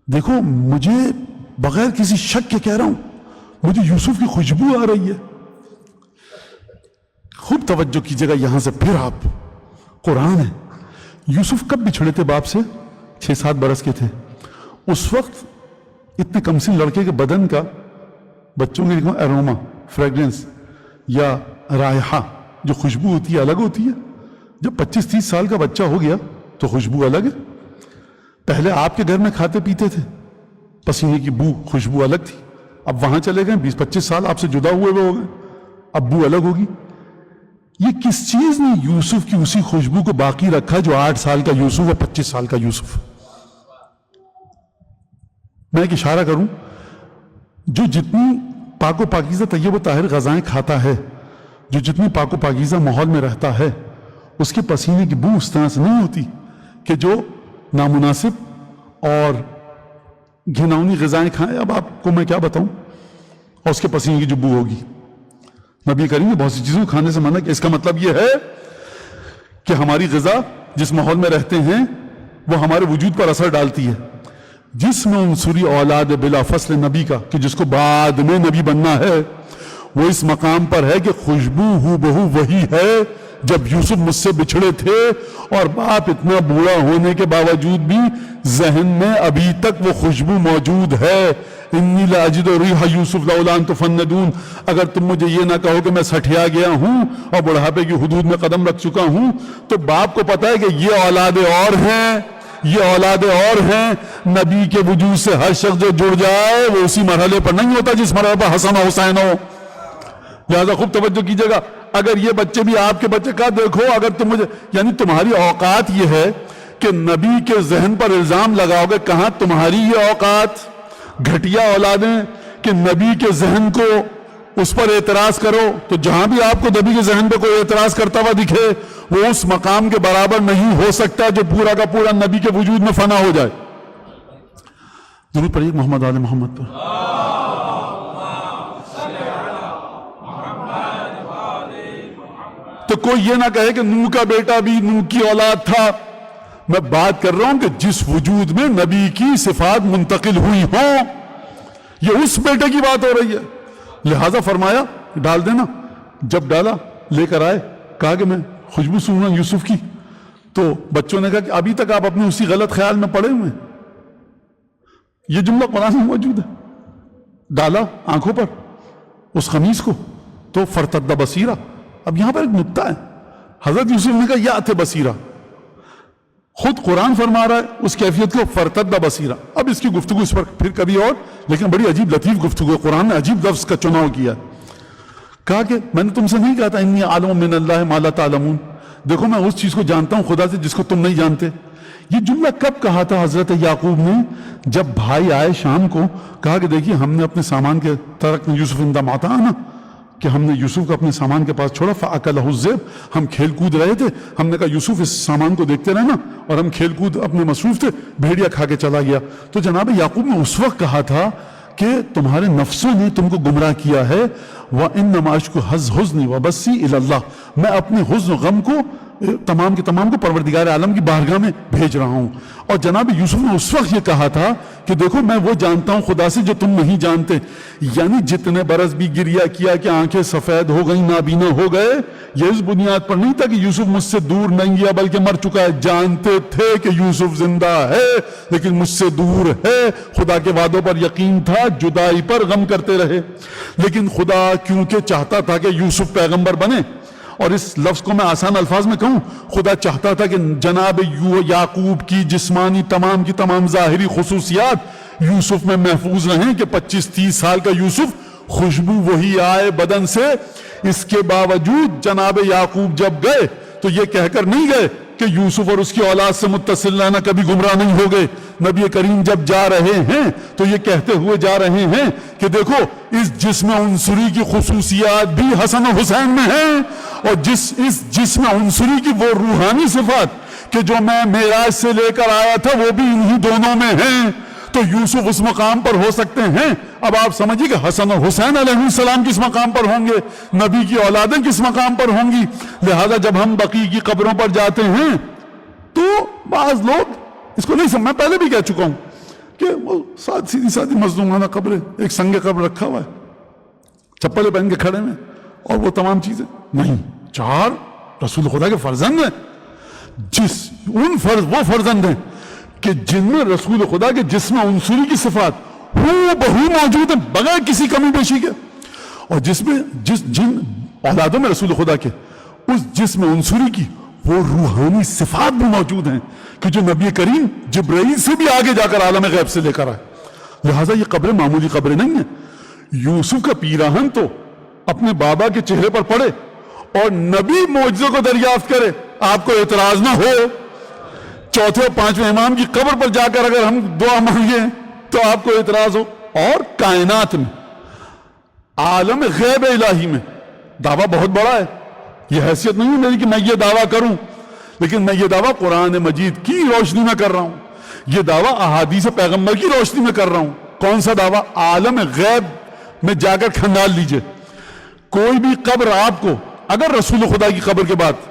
دیکھو مجھے بغیر کسی شک کے کہہ رہا ہوں مجھے یوسف کی خوشبو آ رہی ہے. خوب توجہ کیجیے گا یہاں سے پھر آپ، قرآن ہے. یوسف کب بچھڑے تھے باپ سے؟ 6-7 برس کے تھے. اس وقت اتنے کم سن لڑکے کے بدن کا بچوں کے اروما، فریگرنس یا رائحہ جو خوشبو ہوتی ہے الگ ہوتی ہے. جب 25-30 سال کا بچہ ہو گیا تو خوشبو الگ ہے. پہلے آپ کے گھر میں کھاتے پیتے تھے، پسینے کی بو خوشبو الگ تھی. اب وہاں چلے گئے 20-25 سال آپ سے جدا ہوئے ہو گئے، اب بو الگ ہوگی. یہ کس چیز نے یوسف کی اسی خوشبو کو باقی رکھا جو 8 سال کا یوسف اور 25 سال کا یوسف؟ میں ایک اشارہ کروں، جو جتنی پاک و پاکیزہ طیب و طاہر غذائیں کھاتا ہے، جو جتنی پاک و پاکیزہ ماحول میں رہتا ہے، اس کے پسینے کی بو اس طرح سے نہیں ہوتی کہ جو نامناسب اور گھناؤنی غذائیں کھائیں. اب آپ کو میں کیا بتاؤں، اور اس کے پسینے کی جو بو ہوگی. نبی کریم نے بہت سی چیزوں کھانے سے منع کیا. اس کا مطلب یہ ہے کہ ہماری غذا جس ماحول میں رہتے ہیں وہ ہمارے وجود پر اثر ڈالتی ہے. جس میں عنصری اولاد بلا فصل نبی کا، کہ جس کو بعد میں نبی بننا ہے، وہ اس مقام پر ہے کہ خوشبو ہو بہو وہی ہے جب یوسف مجھ سے بچھڑے تھے، اور باپ اتنا بوڑھا ہونے کے باوجود بھی ذہن میں ابھی تک وہ خوشبو موجود ہے. انی لاجد ریح یوسف لولا ان تفندون. اگر تم مجھے یہ نہ کہو کہ میں سٹھیا گیا ہوں اور بڑھاپے کی حدود میں قدم رکھ چکا ہوں، تو باپ کو پتا ہے کہ یہ اولادیں اور ہیں، یہ اولادیں اور ہیں. نبی کے وجود سے ہر شخص جو جڑ جائے وہ اسی مرحلے پر نہیں ہوتا جس مرحلے پر حسن و حسین ہو. لہذا خوب توجہ کیجیے گا. اگر یہ بچے بھی آپ کے بچے کا دیکھو، اگر تم مجھے، یعنی تمہاری اوقات یہ ہے کہ نبی کے ذہن پر الزام لگاؤ گے. کہاں تمہاری یہ اوقات گھٹیا اولادیں کہ نبی کے ذہن کو اس پر اعتراض کرو. تو جہاں بھی آپ کو نبی کے ذہن پہ کوئی اعتراض کرتا ہوا دکھے، وہ اس مقام کے برابر نہیں ہو سکتا جو پورا کا پورا نبی کے وجود میں فنا ہو جائے. درود پڑھیے محمد آل محمد پر. تو کوئی یہ نہ کہے کہ نوح کا بیٹا بھی نوح کی اولاد تھا. میں بات کر رہا ہوں کہ جس وجود میں نبی کی صفات منتقل ہوئی ہوں، یہ اس بیٹے کی بات ہو رہی ہے. لہذا فرمایا ڈال دینا. جب ڈالا لے کر آئے، کہا کہ میں خوشبو سن رہا ہوں یوسف کی. تو بچوں نے کہا کہ ابھی تک آپ اپنے اسی غلط خیال میں پڑے ہوئے. یہ جملہ قرآن میں موجود ہے. ڈالا آنکھوں پر اس خمیس کو تو فرتد بصیرہ. اب یہاں پر ایک نکتہ ہے. حضرت یوسف نے کہا یا اتھ بصیرہ، خود قرآن فرما رہا ہے اس کیفیت کو فرتد بصیرہ. اب اس کی گفتگو اس پر پھر کبھی اور، لیکن بڑی عجیب لطیف گفتگو ہے. قرآن نے عجیب لفظ کا چناؤ کیا. کہا کہ میں نے تم سے نہیں کہا تھا انی عالم من اللہ ما لا تعلمون، دیکھو میں اس چیز کو جانتا ہوں خدا سے جس کو تم نہیں جانتے. یہ جملہ کب کہا تھا حضرت یعقوب نے؟ جب بھائی آئے شام کو، کہا کہ دیکھیے ہم نے اپنے سامان کے ترکنا یوسف عند متاعنا، کہ ہم نے یوسف کو اپنے سامان کے پاس چھوڑا. فأکلہ الذئب، ہم کھیل کود رہے تھے، ہم نے کہا یوسف اس سامان کو دیکھتے رہنا، اور ہم کھیل کود اپنے مصروف تھے، بھیڑیا کھا کے چلا گیا. تو جناب یعقوب نے اس وقت کہا تھا کہ تمہارے نفسوں نے تم کو گمراہ کیا ہے. وَإِنَّمَا أَشْكُو حَزْنِي وَبَثِّي إِلَى اللَّهِ، میں اپنے حزن و غم کو تمام کے تمام کو پروردگار عالم کی بارگاہ میں بھیج رہا ہوں. اور جناب یوسف نے اس وقت یہ کہا تھا کہ دیکھو میں وہ جانتا ہوں خدا سے جو تم نہیں جانتے. یعنی جتنے برس بھی گریہ کیا کہ آنکھیں سفید ہو گئیں، نابینا ہو گئے، یہ اس بنیاد پر نہیں تھا کہ یوسف مجھ سے دور نہیں گیا بلکہ مر چکا ہے. جانتے تھے کہ یوسف زندہ ہے لیکن مجھ سے دور ہے. خدا کے وعدوں پر یقین تھا، جدائی پر غم کرتے رہے. لیکن خدا کیونکہ چاہتا تھا کہ یوسف پیغمبر بنے، اور اس لفظ کو میں آسان الفاظ میں کہوں، خدا چاہتا تھا کہ جناب یعقوب کی جسمانی تمام کی تمام ظاہری خصوصیات یوسف میں محفوظ رہیں، کہ 25-30 سال کا یوسف خوشبو وہی آئے بدن سے. اس کے باوجود جناب یعقوب جب گئے تو یہ کہہ کر نہیں گئے کہ یوسف اور اس کی اولاد سے متصل رہنا کبھی گمراہ نہیں ہو گئے. نبی کریم جب جا رہے ہیں تو یہ کہتے ہوئے جا رہے ہیں کہ دیکھو اس جسم عنصری کی خصوصیات بھی حسن و حسین میں ہیں، اور اس جسم عنصری کی وہ روحانی صفات کہ جو میں معراج سے لے کر آیا تھا وہ بھی انہی دونوں میں ہیں. تو یوسف اس مقام پر ہو سکتے ہیں. اب آپ سمجھیے کہ حسن اور حسین علیہ السلام کس مقام پر ہوں گے, نبی کی اولادیں کس مقام پر ہوں گی. لہذا جب ہم بقیع کی قبروں پر جاتے ہیں تو بعض لوگ اس کو نہیں سمجھ, میں پہلے بھی کہہ چکا ہوں کہ وہ سیدھی سادی مظلومانہ قبر ہے, ایک سنگ قبر رکھا ہوا ہے, چپلیں پہن کے کھڑے ہیں اور وہ تمام چیزیں نہیں. 4 رسول خدا کے فرزند ہیں, وہ فرزند ہیں کہ جن میں رسول خدا کے جسم عنصری کی صفات وہ بہو موجود ہیں بغیر کسی کمی بیشی کے, اور جن اولادوں میں رسول خدا کے اس جسم عنصری کی وہ روحانی صفات بھی موجود ہیں کہ جو نبی کریم جبرائیل سے بھی آگے جا کر عالم غیب سے لے کر آئے. لہٰذا یہ قبریں معمولی قبریں نہیں ہیں. یوسف کا پیراہن تو اپنے بابا کے چہرے پر پڑے اور نبی معجزے کو دریافت کرے, آپ کو اعتراض نہ ہو. 4 اور 5ویں امام کی قبر پر جا کر اگر ہم دعا مانگیں تو آپ کو اعتراض ہو. اور کائنات میں عالم غیب الہی میں دعویٰ بہت بڑا ہے. یہ حیثیت نہیں ہے میری کہ میں یہ دعویٰ کروں, لیکن میں یہ دعویٰ قرآن مجید کی روشنی میں کر رہا ہوں, یہ دعویٰ احادیث پیغمبر کی روشنی میں کر رہا ہوں. کون سا دعویٰ؟ عالم غیب میں جا کر کھنگال لیجئے. کوئی بھی قبر آپ کو, اگر رسول خدا کی قبر کے بعد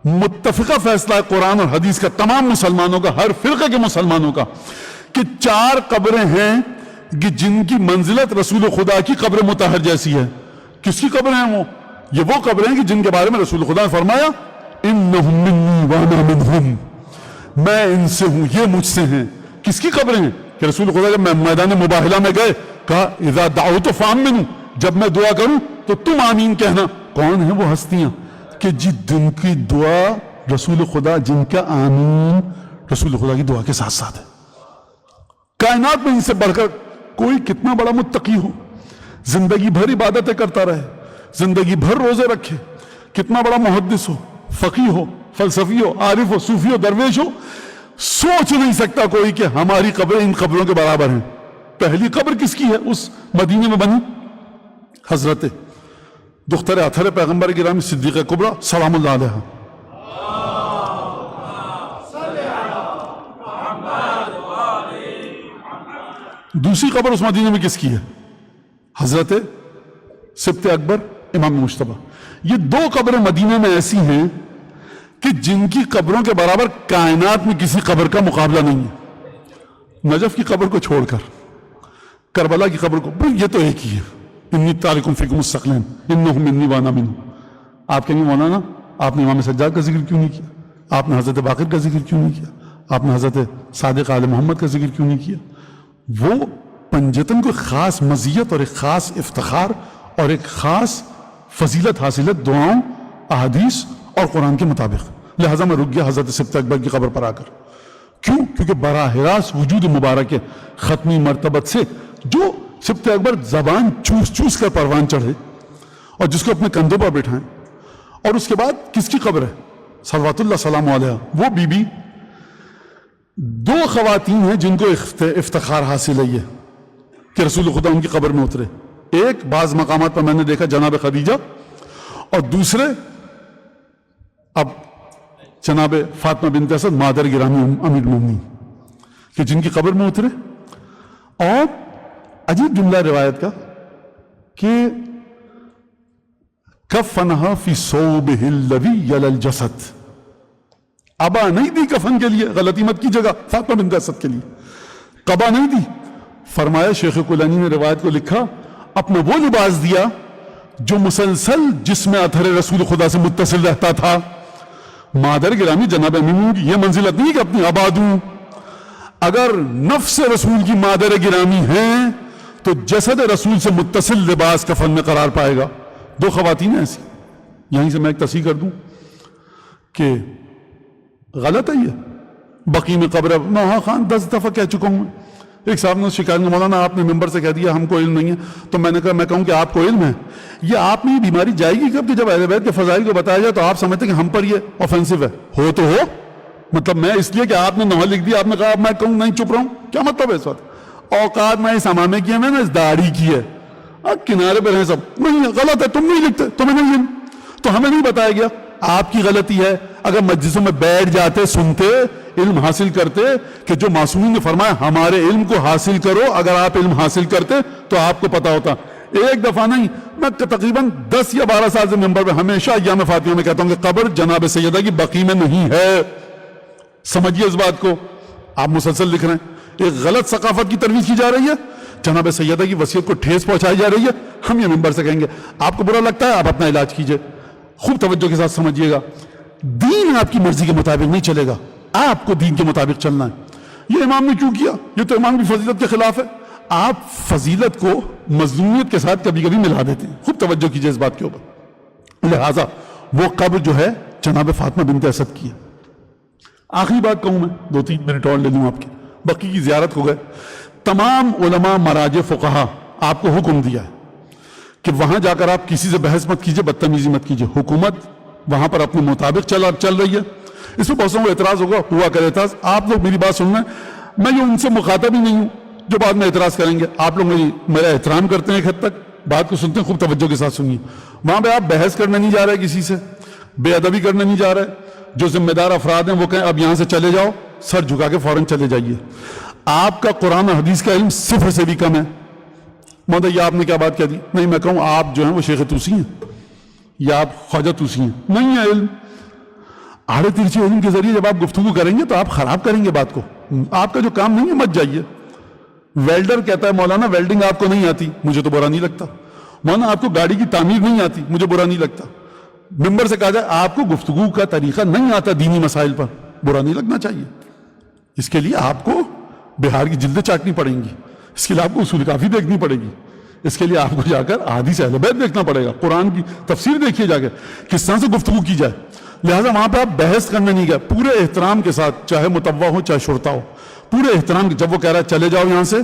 متفقہ فیصلہ ہے قرآن اور حدیث کا تمام مسلمانوں کا, ہر فرقے کے مسلمانوں کا, کہ 4 قبریں ہیں کہ جن کی منزلت رسول خدا کی قبر مطہر جیسی ہے. کس کی قبریں ہیں وہ؟ یہ وہ قبریں ہیں کہ جن کے بارے میں رسول خدا نے فرمایا انہم منی وانا منہم, میں ان سے ہوں یہ مجھ سے ہیں. کس کی قبریں ہیں؟ کہ رسول خدا جب میدان مباہلہ میں گئے کہا اذا دعوت فآمنوا, جب میں دعا کروں تو تم آمین کہنا. کون ہیں وہ ہستیاں کہ جن کی دعا رسول خدا, جن کا آمین رسول خدا کی دعا کے ساتھ ساتھ ہے. کائنات میں ان سے بڑھ کر کوئی کتنا بڑا متقی ہو, زندگی بھر عبادتیں کرتا رہے, زندگی بھر روزے رکھے, کتنا بڑا محدث ہو, فقیہ ہو, فلسفی ہو, عارف ہو, صوفی ہو, درویش ہو, سوچ نہیں سکتا کوئی کہ ہماری قبریں ان قبروں کے برابر ہیں. پہلی قبر کس کی ہے اس مدینے میں بنی؟ حضرت دختر اطہر پیغمبر گرامی صدیقہ کبریٰ سلام اللہ علیہا. دوسری قبر اس مدینے میں کس کی ہے؟ حضرت سبط اکبر امام مجتبی. یہ 2 قبریں مدینے میں ایسی ہیں کہ جن کی قبروں کے برابر کائنات میں کسی قبر کا مقابلہ نہیں ہے. نجف کی قبر کو چھوڑ کر کربلا کی قبر کو, یہ تو ایک ہی ہے. انی تارکم فیکم الثقلین انہم منی وانا منہم. آپ کہیں گے مولانا آپ نے امام سجاد کا ذکر کیوں نہیں کیا, آپ نے حضرت باقر کا ذکر کیوں نہیں کیا, آپ نے حضرت صادق آل محمد کا ذکر کیوں نہیں کیا؟ وہ پنجتن کو خاص مزیت اور ایک خاص افتخار اور ایک خاص فضیلت حاصل ہے دعاؤں, احادیث اور قرآن کے مطابق. لہٰذا میں رک گیا حضرت سبط اکبر کی قبر پر آ کر. کیوں؟ کیونکہ براہ راست وجود مبارک ختمی مرتبت سے جو سبط اکبر زبان چوس چوس کر پروان چڑھے اور جس کو اپنے کندھوں پر بٹھائیں. اور اس کے بعد کس کی قبر ہے؟ صلوات اللہ سلام علیہ. وہ بی بی 2 خواتین ہیں جن کو افتخار حاصل ہے یہ کہ رسول خدا ان کی قبر میں اترے. ایک بعض مقامات پر میں نے دیکھا جناب خدیجہ, اور دوسرے اب جناب فاطمہ بنت اسد مادر گرامی امیر المومنین, کہ جن کی قبر میں اترے. اور عجیب جملہ روایت کا کہ کفنہا فی ثوبہ الذی یلی الجسد, ابا نہیں دی کفن کے لیے, غلطی مت کی جگہ فاطمہ بنت اسد کے لیے قبا نہیں دی. فرمایا شیخ کلانی نے روایت کو لکھا اپنا وہ لباس دیا جو مسلسل جسم اطہر رسول خدا سے متصل رہتا تھا. مادر گرامی جناب امین کی یہ منزلت نہیں کہ اپنی ابا دوں. اگر نفس رسول کی مادر گرامی ہیں تو جسد رسول سے متصل لباس کفن میں قرار پائے گا. 2 خواتین ایسی. یہیں سے میں ایک تصحیح کر دوں کہ غلط ہے یہ. بقیع میں قبر میں خان 10 دفعہ کہہ چکا ہوں. ایک صاحب نے شکایت میں مولانا آپ نے ممبر سے کہہ دیا ہم کو علم نہیں ہے, تو میں نے کہا میں کہوں کہ آپ کو علم ہے. یہ آپ میں یہ بیماری جائے گی کب کہ جب اہل بیت کے فضائل کو بتایا جائے تو آپ سمجھتے کہ ہم پر یہ آفینسو ہے. ہو تو ہو, مطلب میں اس لیے کہ آپ نے نوحہ لکھ دیا آپ نے کہا میں کہوں نہیں چپ رہا ہوں, کیا مطلب ہے اس وقت؟ اوقات میں اس امامے کی ہے, میں نے اس داڑھی کی ہے, کنارے پر ہیں سب. نہیں غلط ہے, تم نہیں لکھتے, تمہیں نہیں علم, تو ہمیں نہیں بتایا گیا. آپ کی غلطی ہے. اگر مجلسوں میں بیٹھ جاتے سنتے علم حاصل کرتے کہ جو معصومین نے فرمایا ہمارے علم کو حاصل کرو، اگر آپ علم حاصل کرتے تو آپ کو پتا ہوتا. ایک دفعہ نہیں، میں تقریباً 10 یا 12 سال سے ممبر پہ ہمیشہ ایام فاطمہ میں کہتا ہوں کہ قبر جناب سیدہ کی بقی میں نہیں ہے. سمجھیے اس بات کو. آپ مسلسل لکھ رہے ہیں ایک غلط ثقافت کی ترویج کی جا رہی ہے، جناب سیدہ کی وصیت کو ٹھیس پہنچائی جا رہی ہے. ہم یہ ممبر سے کہیں گے آپ کو برا لگتا ہے، آپ اپنا علاج کیجئے. خوب توجہ کے ساتھ سمجھیے گا، دین آپ کی مرضی کے مطابق نہیں چلے گا، آپ کو دین کے مطابق چلنا ہے. یہ امام نے کیوں کیا؟ یہ تو امام کی فضیلت کے خلاف ہے. آپ فضیلت کو مظلومیت کے ساتھ کبھی کبھی ملا دیتے ہیں. خوب توجہ کیجئے اس بات کے اوپر. لہٰذا وہ قبر جو ہے جناب فاطمہ بنت اسد کی ہے. آخری بات کہوں میں، 2-3 منٹ اور لے لوں آپ کے. بقی کی زیارت ہو گئے. تمام علماء مراجع فقہا آپ کو حکم دیا ہے کہ وہاں جا کر آپ کسی سے بحث مت کیجئے، بدتمیزی مت کیجئے. حکومت وہاں پر اپنے مطابق چل رہی ہے. اس پہ بہت ساروں کو اعتراض ہوا کرے اعتراض. آپ لوگ میری بات سن رہے ہیں، میں جو ان سے مخاطب ہی نہیں ہوں جو بعد میں اعتراض کریں گے. آپ لوگ میرا احترام کرتے ہیں ایک حد تک، بات کو سنتے ہیں، خوب توجہ کے ساتھ سنیے. وہاں پہ آپ بحث کرنے نہیں جا رہے، کسی سے بے ادبی کرنے نہیں جا رہے. جو ذمہ دار افراد ہیں وہ کہیں اب یہاں سے چلے جاؤ، سر جھکا کے فوراً چلے جائیے. آپ کا قرآن و حدیث کا علم 0 سے بھی کم ہے. یہ آپ نے کیا بات کہہ دی؟ نہیں، میں کہوں آپ جو ہیں وہ شیخ توسی ہیں یا آپ خواجہ توسی ہیں. نہیں ہے علم. آڑے ترچھی علم کے ذریعے جب آپ گفتگو کریں گے تو آپ خراب کریں گے بات کو. آپ کا جو کام نہیں ہے مت جائیے. ویلڈر کہتا ہے مولانا ویلڈنگ آپ کو نہیں آتی، مجھے تو برا نہیں لگتا. مولانا آپ کو گاڑی کی تعمیر نہیں آتی، مجھے برا نہیں لگتا. ممبر سے کہا جائے آپ کو گفتگو کا طریقہ نہیں آتا دینی مسائل پر، برا نہیں لگنا چاہیے. اس کے لیے آپ کو بہار کی جلدیں چاٹنی پڑیں گی، اس کے لیے آپ کو اصول کافی دیکھنی پڑے گی، اس کے لیے آپ کو جا کر احادیث اہل بیت دیکھنا پڑے گا، قرآن کی تفسیر دیکھیے جا کے کس طرح سے گفتگو کی جائے. لہٰذا وہاں پہ آپ بحث کرنے نہیں گئے، پورے احترام کے ساتھ، چاہے متوا ہو چاہے شرطا ہو، پورے احترام کے. جب وہ کہہ رہا ہے چلے جاؤ یہاں سے،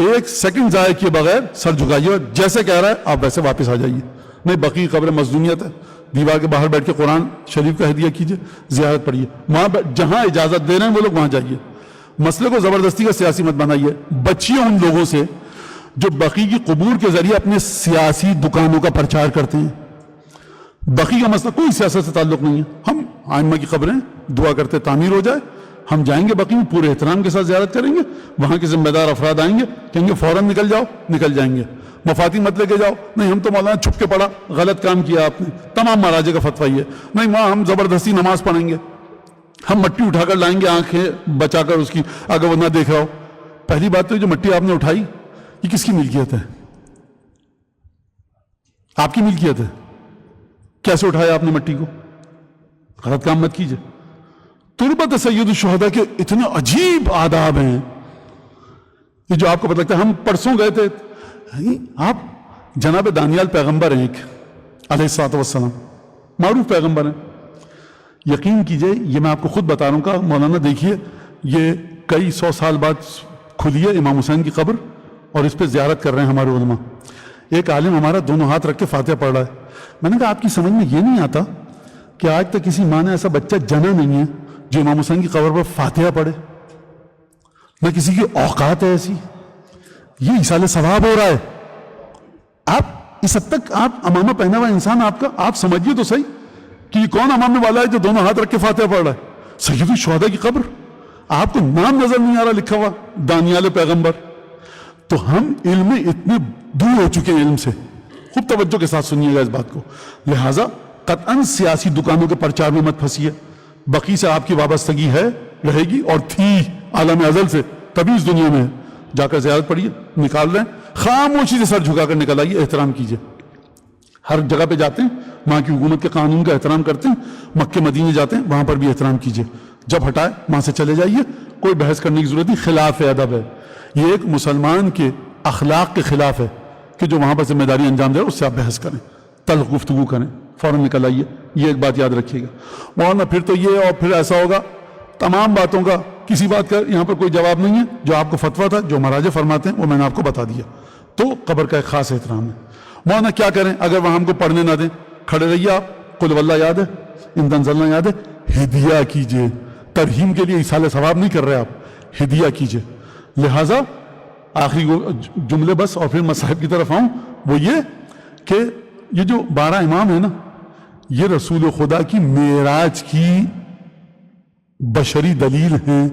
1 سیکنڈ ضائع کیے بغیر سر جھکائیے، جیسے کہہ رہا ہے آپ ویسے واپس آ جائیے. نہیں، بقی قبر مظلومیت ہے، دیوار کے باہر بیٹھ کے قرآن شریف کا ہدیہ کیجئے، زیارت پڑھیے. وہاں جہاں اجازت دے رہے ہیں وہ لوگ وہاں جائیے. مسئلے کو زبردستی کا سیاسی مت بنائیے. بچیے ان لوگوں سے جو بقی کی قبور کے ذریعے اپنے سیاسی دکانوں کا پرچار کرتے ہیں. بقی کا مسئلہ کوئی سیاست سے تعلق نہیں ہے. ہم ائمہ کی قبریں دعا کرتے تعمیر ہو جائے، ہم جائیں گے بقی میں، پورے احترام کے ساتھ زیارت کریں گے. وہاں کے ذمہ دار افراد آئیں گے، کہیں گے فوراً نکل جاؤ، نکل جائیں گے. مفاتیح مت لے کے جاؤ. نہیں، ہم تو مولانا چھپ کے پڑھا، غلط کام کیا آپ نے. تمام مراجع کا فتویٰ یہ ہے. نہیں، وہاں ہم زبردستی نماز پڑھیں گے، ہم مٹی اٹھا کر لائیں گے آنکھیں بچا کر اس کی، اگر وہ نہ دیکھ رہا ہو. پہلی بات تو جو مٹی آپ نے اٹھائی یہ کس کی ملکیت ہے؟ آپ کی ملکیت ہے. کیسے اٹھایا آپ نے مٹی کو؟ غلط کام مت کیجئے. تربت سید الشہداء کے اتنے عجیب آداب ہیں یہ جو آپ کو پتہ لگتا ہے. ہم پرسوں گئے تھے، آپ جناب دانیال پیغمبر ہیں ایک علیہ الصلوۃ والسلام، معروف پیغمبر ہیں. یقین کیجئے یہ میں آپ کو خود بتا رہا ہوں کہ مولانا دیکھیے یہ کئی 100 سال بعد کھلی ہے امام حسین کی قبر اور اس پہ زیارت کر رہے ہیں ہمارے علماء. ایک عالم ہمارا دونوں ہاتھ رکھ کے فاتحہ پڑھ رہا ہے. میں نے کہا آپ کی سمجھ میں یہ نہیں آتا کہ آج تک کسی ماں نے ایسا بچہ جنا نہیں ہے جو امام حسین کی قبر پر فاتحہ پڑھے؟ نہ کسی کی اوقات ہے ایسی. یہ ایصال ثواب ہو رہا ہے. آپ اس حد تک آپ امامہ پہنا ہوا انسان، آپ کا آپ سمجھیے تو صحیح کہ یہ کون امامے والا ہے جو دونوں ہاتھ رکھ کے فاتحہ پڑھ رہا ہے؟ سید الشہداء کی قبر. آپ کو نام نظر نہیں آ رہا لکھا ہوا دانیال پیغمبر. تو ہم علم میں اتنے دور ہو چکے ہیں علم سے. خوب توجہ کے ساتھ سنیے گا اس بات کو. لہٰذا قطعاً سیاسی دکانوں کے پرچار میں مت پھنسیے. بقی سے آپ کی وابستگی ہے، رہے گی اور تھی عالم ازل سے، تبھی اس دنیا میں ہے. جا کر زیارت پڑھیے، نکال رہے ہیں خاموشی سے سر جھکا کر نکل آئیے. احترام کیجیے. ہر جگہ پہ جاتے ہیں وہاں کی حکومت کے قانون کا احترام کرتے ہیں. مکے مدینے جاتے ہیں وہاں پر بھی احترام کیجیے. جب ہٹائے وہاں سے چلے جائیے. کوئی بحث کرنے کی ضرورت نہیں. خلاف ادب ہے یہ، ایک مسلمان کے اخلاق کے خلاف ہے کہ جو وہاں پر ذمہ داری انجام دے اس سے آپ بحث کریں، تلخ گفتگو کریں، فوراً نکل آئیے. یہ ایک بات یاد رکھیے گا. ورنہ پھر تو یہ اور پھر ایسا ہوگا تمام باتوں کا کسی بات کا یہاں پر کوئی جواب نہیں ہے. جو آپ کو فتویٰ تھا، جو مراجع فرماتے ہیں وہ میں نے آپ کو بتا دیا. تو قبر کا ایک خاص احترام ہے. مولانا کیا کریں اگر وہاں ہم کو پڑھنے نہ دیں؟ کھڑے رہیے آپ. قل واللہ یاد ہے، ان تنزلنا یاد ہے. ہدیہ کیجئے. ترہیم کے لیے ایصال ثواب نہیں کر رہے آپ، ہدیہ کیجئے. لہٰذا آخری جملے بس اور پھر مصاحب کی طرف آؤں، وہ یہ کہ یہ جو 12 امام ہیں نا، یہ رسول خدا کی معراج کی بشری دلیل ہیں.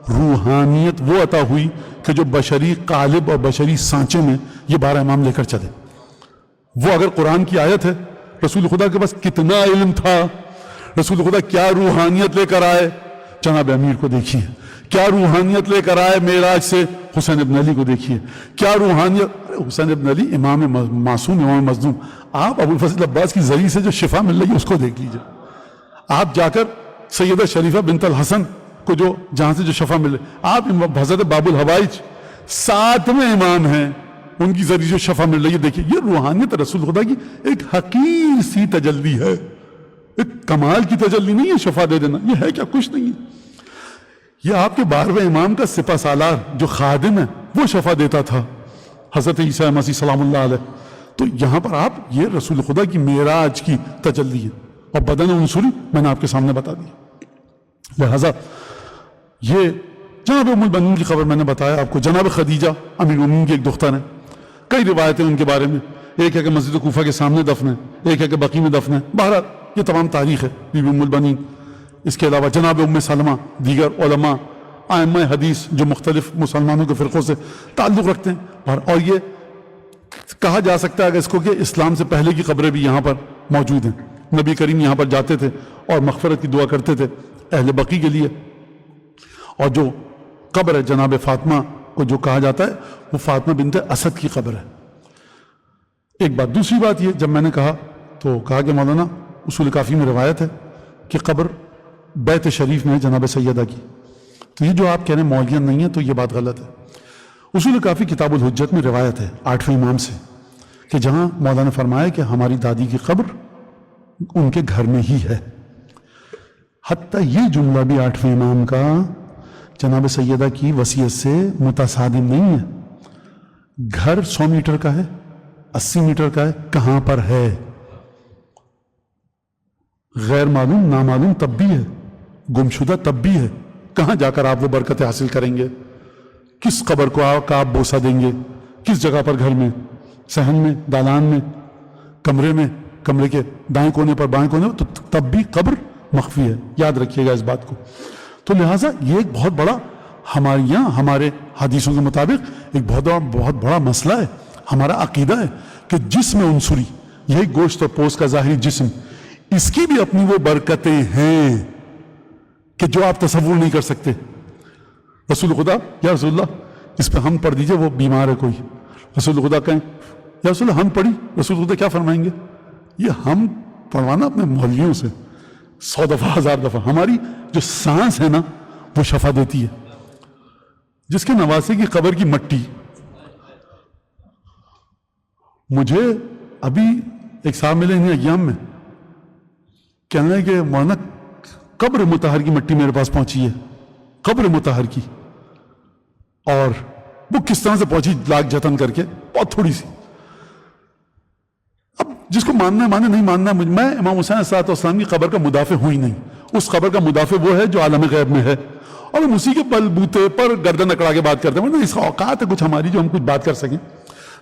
روحانیت وہ عطا ہوئی کہ جو بشری قالب اور بشری سانچے میں یہ 12 امام لے کر چلے. وہ اگر قرآن کی آیت ہے، رسول خدا کے پاس کتنا علم تھا، رسول خدا کیا روحانیت لے کر آئے. جناب امیر کو دیکھیے کیا روحانیت لے کر آئے معراج سے. حسین ابن علی کو دیکھیے کیا روحانیت. حسین ابن علی امام معصوم، امام مظلوم. آپ ابو الفضل عباس کی ذریعے سے جو شفا مل رہی ہے اس کو دیکھ لیجیے. آپ جا کر سیدہ شریفہ بنت الحسن کو جو جہاں سے جو شفا مل رہی، آپ حضرت باب الحوائج 7ویں امام ہیں، ان کی ذریعے جو شفا مل رہی ہے. دیکھیے یہ روحانیت رسول خدا کی ایک حقیر سی تجلی ہے، ایک کمال کی تجلی نہیں ہے شفا دے دینا. یہ ہے کیا؟ کچھ نہیں ہے. یہ آپ کے 12ویں امام کا سپہ سالار جو خادم ہے وہ شفا دیتا تھا، حضرت عیسیٰ مسیح سلام اللہ علیہ. تو یہاں پر آپ یہ رسول خدا کی معراج کی تجلی ہے. اور بدن عنصری میں نے آپ کے سامنے بتا دی. لہذا یہ جناب ام المؤمنین کی خبر میں نے بتایا آپ کو. جناب خدیجہ امیر المؤمنین کی ایک دختر ہیں. کئی روایتیں ان کے بارے میں، ایک ہے کہ مسجد کوفہ کے سامنے دفن ہے، ایک ہے کہ بقیع میں دفن ہے. بہرحال یہ تمام تاریخ ہے بی بی ام المؤمنین. اس کے علاوہ جناب ام سلمہ، دیگر علماء ائمہ حدیث جو مختلف مسلمانوں کے فرقوں سے تعلق رکھتے ہیں. اور یہ کہا جا سکتا ہے کہ اس کو کہ اسلام سے پہلے کی قبریں بھی یہاں پر موجود ہیں. نبی کریم یہاں پر جاتے تھے اور مغفرت کی دعا کرتے تھے اہل بقیع کے لیے. اور جو قبر ہے جناب فاطمہ کو جو کہا جاتا ہے وہ فاطمہ بنت اسد کی قبر ہے. ایک بات. دوسری بات یہ، جب میں نے کہا تو کہا کہ مولانا اصول کافی میں روایت ہے کہ قبر بیت شریف میں ہے جناب سیدہ کی. تو یہ جو آپ کہہ رہے ہیں مولین نہیں ہے تو یہ بات غلط ہے. اصول کافی کتاب الحجت میں روایت ہے 8ویں امام سے کہ جہاں مولانا نے فرمایا کہ ہماری دادی کی قبر ان کے گھر میں ہی ہے. حتیٰ یہ جملہ بھی 8ویں امام کا جناب سیدہ کی وصیت سے متصادم نہیں ہے. گھر 100 میٹر کا ہے، 80 میٹر کا ہے، کہاں پر ہے غیر معلوم، نامعلوم تب بھی ہے، گمشدہ تب بھی ہے. کہاں جا کر آپ وہ برکتیں حاصل کریں گے؟ کس قبر کو آپ بوسہ دیں گے؟ کس جگہ پر؟ گھر میں، صحن میں، دالان میں، کمرے میں، کمرے کے دائیں کونے پر، بائیں کونے پر. تو تب بھی قبر مخفی ہے. یاد رکھیے گا اس بات کو. تو لہٰذا یہ ایک بہت بڑا ہمارے یہاں ہمارے حدیثوں کے مطابق ایک بہت بڑا مسئلہ ہے. ہمارا عقیدہ ہے کہ جسم عنصری، یہی گوشت اور پوست کا ظاہری جسم، اس کی بھی اپنی وہ برکتیں ہیں کہ جو آپ تصور نہیں کر سکتے. رسول خدا یا رسول اللہ اس پہ ہم پڑھ دیجئے، وہ بیمار ہے کوئی، رسول خدا کہیں یا رسول اللہ ہم پڑھی، رسول خدا کیا فرمائیں گے؟ یہ ہم پڑھوانا اپنے مولویوں سے 100 دفعہ 1000 دفعہ. ہماری جو سانس ہے نا وہ شفا دیتی ہے. جس کے نواسے کی قبر کی مٹی، مجھے ابھی ایک صاحب ملے انہیں ایام میں، کہنا ہے کہ مولانا قبر مطہر کی مٹی میرے پاس پہنچی ہے، قبر مطہر کی. اور وہ کس طرح سے پہنچی؟ لاکھ جتن کر کے، بہت تھوڑی سی. اب جس کو ماننا ہے مانے، نہیں ماننا ہے. میں امام حسین علیہ السلام کی قبر کا مدافع ہوں ہی نہیں. اس قبر کا مدافع وہ ہے جو عالم غیب میں ہے، اور ہم اسی کے بل بوتے پر گردن اکڑا کے بات کرتے ہیں. اس کا اوقات ہے کچھ ہماری جو ہم کچھ بات کر سکیں.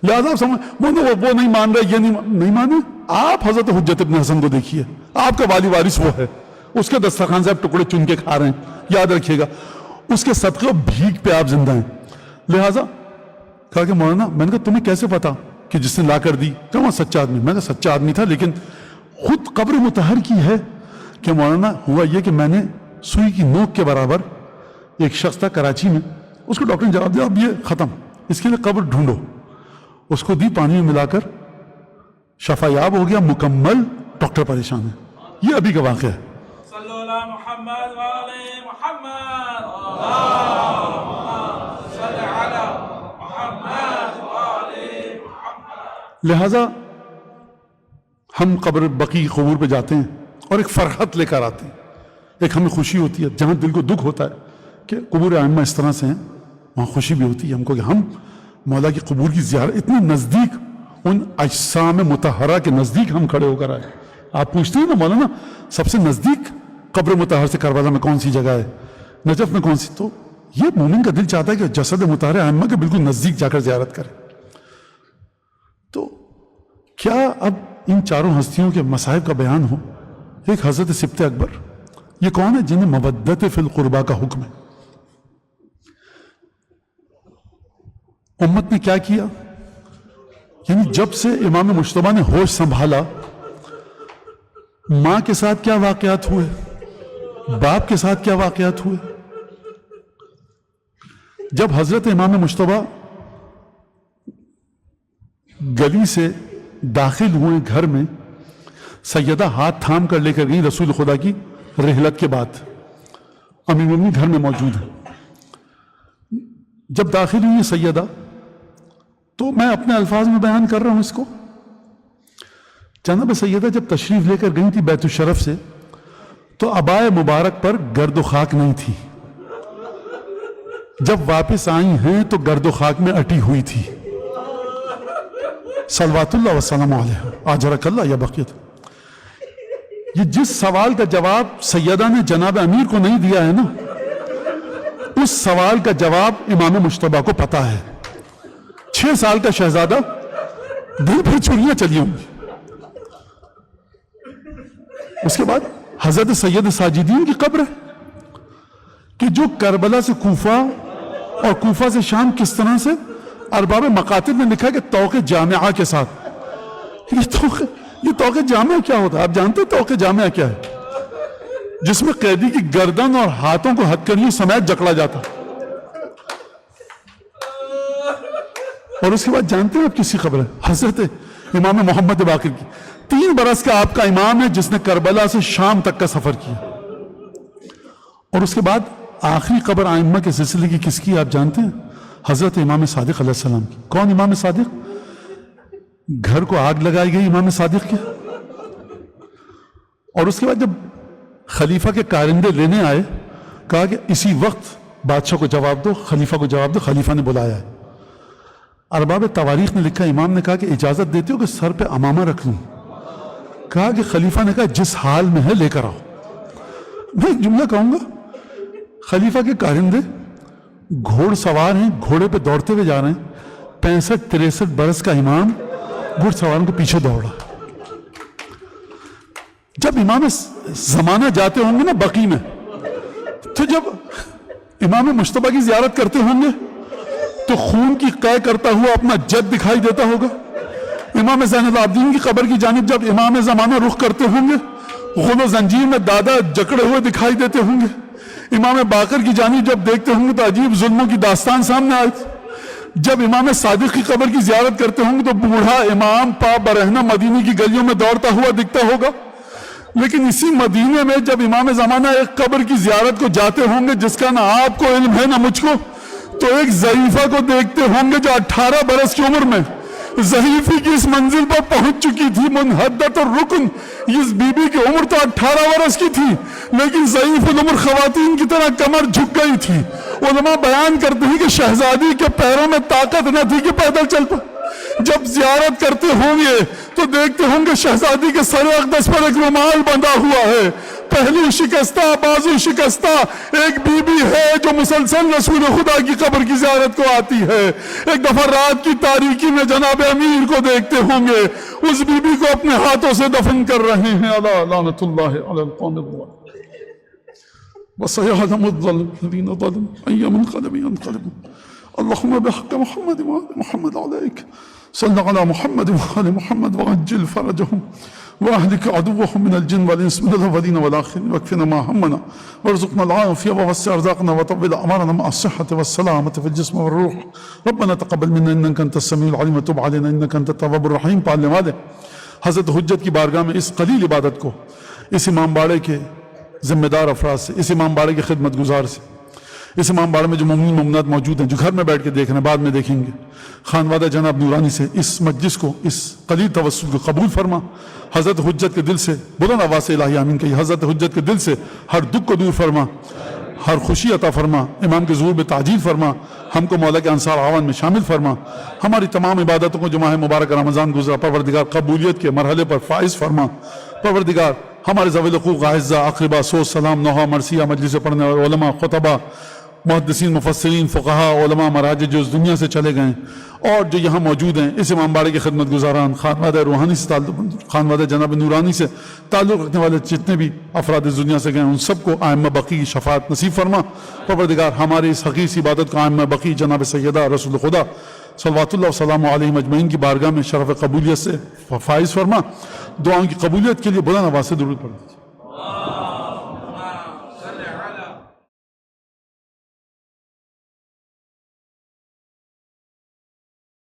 لہٰذا وہ نہیں مان رہے، یہ نہیں مانے. آپ حضرت حجت ابن حسن کو دیکھیے، آپ کا والی وارث وہ ہے، اس کے دسترخوان سے آپ ٹکڑے چن کے کھا رہے ہیں. یاد رکھیے گا اس کے صدقے و بھیک پہ آپ زندہ ہیں. لہٰذا کہا کہ مولانا، میں نے کہا تمہیں کیسے پتا کہ جس نے لا کر دی؟ کہ وہ سچا آدمی. میں نے کہا سچا آدمی تھا، لیکن خود قبر مطہر کی ہے. کہ مولانا ہوا یہ کہ میں نے سوئی کی نوک کے برابر ایک شخص تھا کراچی میں، اس کو ڈاکٹر نے جواب دیا اب یہ ختم، اس کے لیے قبر ڈھونڈو. اس کو دی، پانی میں ملا کر شفا یاب ہو گیا مکمل. ڈاکٹر پریشان ہے. یہ ابھی کا واقعہ ہے. صلو علی محمد وعلی محمد. صلی علی محمد وعلی محمد. لہذا ہم قبر بقیع قبور پہ جاتے ہیں اور ایک فرحت لے کر آتے ہیں. ایک ہمیں خوشی ہوتی ہے، جہاں دل کو دکھ ہوتا ہے کہ قبور ائمہ اس طرح سے ہیں، وہاں خوشی بھی ہوتی ہے ہم کو کہ ہم مولا کی قبور کی زیارت اتنی نزدیک، ان اجسام مطہرہ کے نزدیک ہم کھڑے ہو کر آئے. آپ پوچھتے ہیں نا مولانا سب سے نزدیک قبر مطہر سے کربلا میں کون سی جگہ ہے، نجف میں کون سی؟ تو یہ مومن کا دل چاہتا ہے کہ جسد مطہر ائمہ کے بالکل نزدیک جا کر زیارت کرے. تو کیا اب ان چاروں ہستیوں کے مصائب کا بیان ہو؟ ایک حضرت سبط اکبر یہ کون ہے؟ جنہیں مودت فی القربا کا حکم ہے. امت نے کیا کیا؟ یعنی جب سے امام مجتبیٰ نے ہوش سنبھالا، ماں کے ساتھ کیا واقعات ہوئے، باپ کے ساتھ کیا واقعات ہوئے. جب حضرت امام مجتبیٰ گلی سے داخل ہوئے گھر میں، سیدہ ہاتھ تھام کر لے کر گئی رسول خدا کی رحلت کے بعد. امیر المومنین گھر میں موجود ہے. جب داخل ہوئی سیدہ، تو میں اپنے الفاظ میں بیان کر رہا ہوں اس کو. جناب سیدہ جب تشریف لے کر گئی تھی بیت الشرف سے، تو عبائے مبارک پر گرد و خاک نہیں تھی. جب واپس آئی ہیں تو گرد و خاک میں اٹی ہوئی تھی. صلوات اللہ وسلام علیہ اجرک اللہ یا بقیت. یہ جس سوال کا جواب سیدہ نے جناب امیر کو نہیں دیا ہے نا، اس سوال کا جواب امام مجتبیٰ کو پتا ہے. 6 سال کا شہزادہ، دل پھر چوریاں چلی ہوں گی. اس کے بعد حضرت سید ساجدین کی قبر ہے کہ جو کربلا سے کوفہ اور کوفہ سے شام کس طرح سے ارباب مقاتل نے لکھا کہ طوق جامعہ کے ساتھ. یہ طوق جامعہ کیا ہوتا ہے؟ آپ جانتے ہیں طوق جامعہ کیا ہے؟ جس میں قیدی کی گردن اور ہاتھوں کو ہتھکڑیوں سمیت جکڑا جاتا. اور اس کے بعد جانتے ہیں آپ کس کی خبر ہے؟ حضرت امام محمد باقر کی. 3 برس کا آپ کا امام ہے جس نے کربلا سے شام تک کا سفر کیا. اور اس کے بعد آخری قبر ائمہ کے سلسلے کی کس کی آپ جانتے ہیں؟ حضرت امام صادق علیہ السلام کی. کون امام صادق؟ گھر کو آگ لگائی گئی امام صادق کی. اور اس کے بعد جب خلیفہ کے کارندے لینے آئے، کہا کہ اسی وقت بادشاہ کو جواب دو، خلیفہ کو جواب دو، خلیفہ نے بلایا ہے. ارباب تواریخ نے لکھا، امام نے کہا کہ اجازت دیتے ہو کہ سر پہ امامہ رکھ لوں؟ کہا کہ خلیفہ نے کہا جس حال میں ہے لے کر آؤ. میں ایک جملہ کہوں گا، خلیفہ کے کارندے گھوڑ سوار ہیں، گھوڑے پہ دوڑتے ہوئے جا رہے ہیں. 65-63 برس کا امام گھوڑ سواروں کے پیچھے دوڑا. جب امام زمانہ جاتے ہوں گے نا بقی میں، تو جب امام مجتبیٰ کی زیارت کرتے ہوں گے تو خون کی قے کرتا ہوا اپنا جد دکھائی دیتا ہوگا. امام زین العابدین کی قبر کی جانب جب امام زمانہ رخ کرتے ہوں گے، غل و زنجیر میں دادا جکڑے ہوئے دکھائی دیتے ہوں گے. امام باقر کی جانب جب دیکھتے ہوں گے تو عجیب ظلموں کی داستان سامنے آئے. جب امام صادق کی قبر کی زیارت کرتے ہوں گے تو بوڑھا امام پا برہنہ مدینے کی گلیوں میں دوڑتا ہوا دکھتا ہوگا. لیکن اسی مدینے میں جب امام زمانہ ایک قبر کی زیارت کو جاتے ہوں گے جس کا نہ آپ کو علم ہے نہ مجھ کو، تو ایک ضعیفہ کو دیکھتے ہوں گے جو 18 برس کی عمر میں ضعیفی کی اس منزل پر پہنچ چکی تھی. منحدت الرکن، اس بی بی کی عمر تو 18 برس کی تھی لیکن ضعیف العمر خواتین کی طرح کمر جھک گئی تھی. علماء بیان کرتے ہیں کہ شہزادی کے پیروں میں طاقت نہ تھی کہ پیدل چل پائے. جب زیارت کرتے ہوں گے تو دیکھتے ہوں گے شہزادی کے سر اقدس پر ایک رومال بندھا ہوا ہے. پہلی شکستہ بازو شکستہ ایک بی بی ہے جو مسلسل رسول خدا کی قبر کی زیارت کو آتی ہے. ایک دفعہ رات کی تاریکی میں جناب امیر کو دیکھتے ہوں گے، اس بی بی کو اپنے ہاتھوں سے دفن کر رہے ہیں. اللہ لعنت اللہ علی القوم الظالمین وسيعلم الذين ظلموا أي منقلب ينقلبون. اللهم بحق محمد وآل محمد عليك صل على محمد وآل محمد وعجل فرجهم وأهلك عدوهم من الجن والإنس من الأولين والآخرين واكفنا ما همنا وارزقنا العافية ووسع أرزاقنا وطول أعمارنا مع الصحة والسلامة في الجسم والروح. ربنا تقبل منا إنك أنت السميع العليم وتب علينا إنك أنت التواب الرحيم. پالنے والے حضرت حجت کی بارگاہ میں اس قلیل عبادت کو اس امام باڑے کے ذمہ دار افراد سے، اس امام باڑے کے خدمت گزار سے، اس امام باڑے میں جو مومنین مومنات موجود ہیں جو گھر میں بیٹھ کے دیکھ رہے ہیں بعد میں دیکھیں گے، خانوادہ جناب نورانی سے اس مجلس کو، اس قلیل توسل کو قبول فرما. حضرت حجت کے دل سے بلند آواز سے الہی آمین کہیے. حضرت حجت کے دل سے ہر دکھ کو دور فرما، ہر خوشی عطا فرما، امام کے ظہور میں تعجیل فرما، ہم کو مولا کے انصار اعوان میں شامل فرما. ہماری تمام عبادتوں کو جو ماہ مبارک رمضان گزرا پروردگار قبولیت کے مرحلے پر فائز فرما. پروردگار ہمارے ذوی الحقوق اعزاء اقربا سوز سلام نوحہ مرثیہ مجلس پڑھنے والے علماء خطبہ محدثین مفسرین فقہا علماء مراجع جو اس دنیا سے چلے گئے ہیں اور جو یہاں موجود ہیں اس امام باڑے کے خدمت گزاران خانوادہ روحانی سے تعلق خانوادہ جناب نورانی سے تعلق رکھنے والے جتنے بھی افراد اس دنیا سے گئے ہیں ان سب کو ائمہ بقی کی شفاعت نصیب فرما پروردگار ہماری اس حقیقی سی عبادت کو ائمہ بقی جناب سیدہ رسول خدا صلوات اللہ وسلام علیہ مجمعین کی بارگاہ میں شرف قبولیت سے فائز فرما دعاؤں کی قبولیت کے لیے بلند آواز سے درود پڑھیں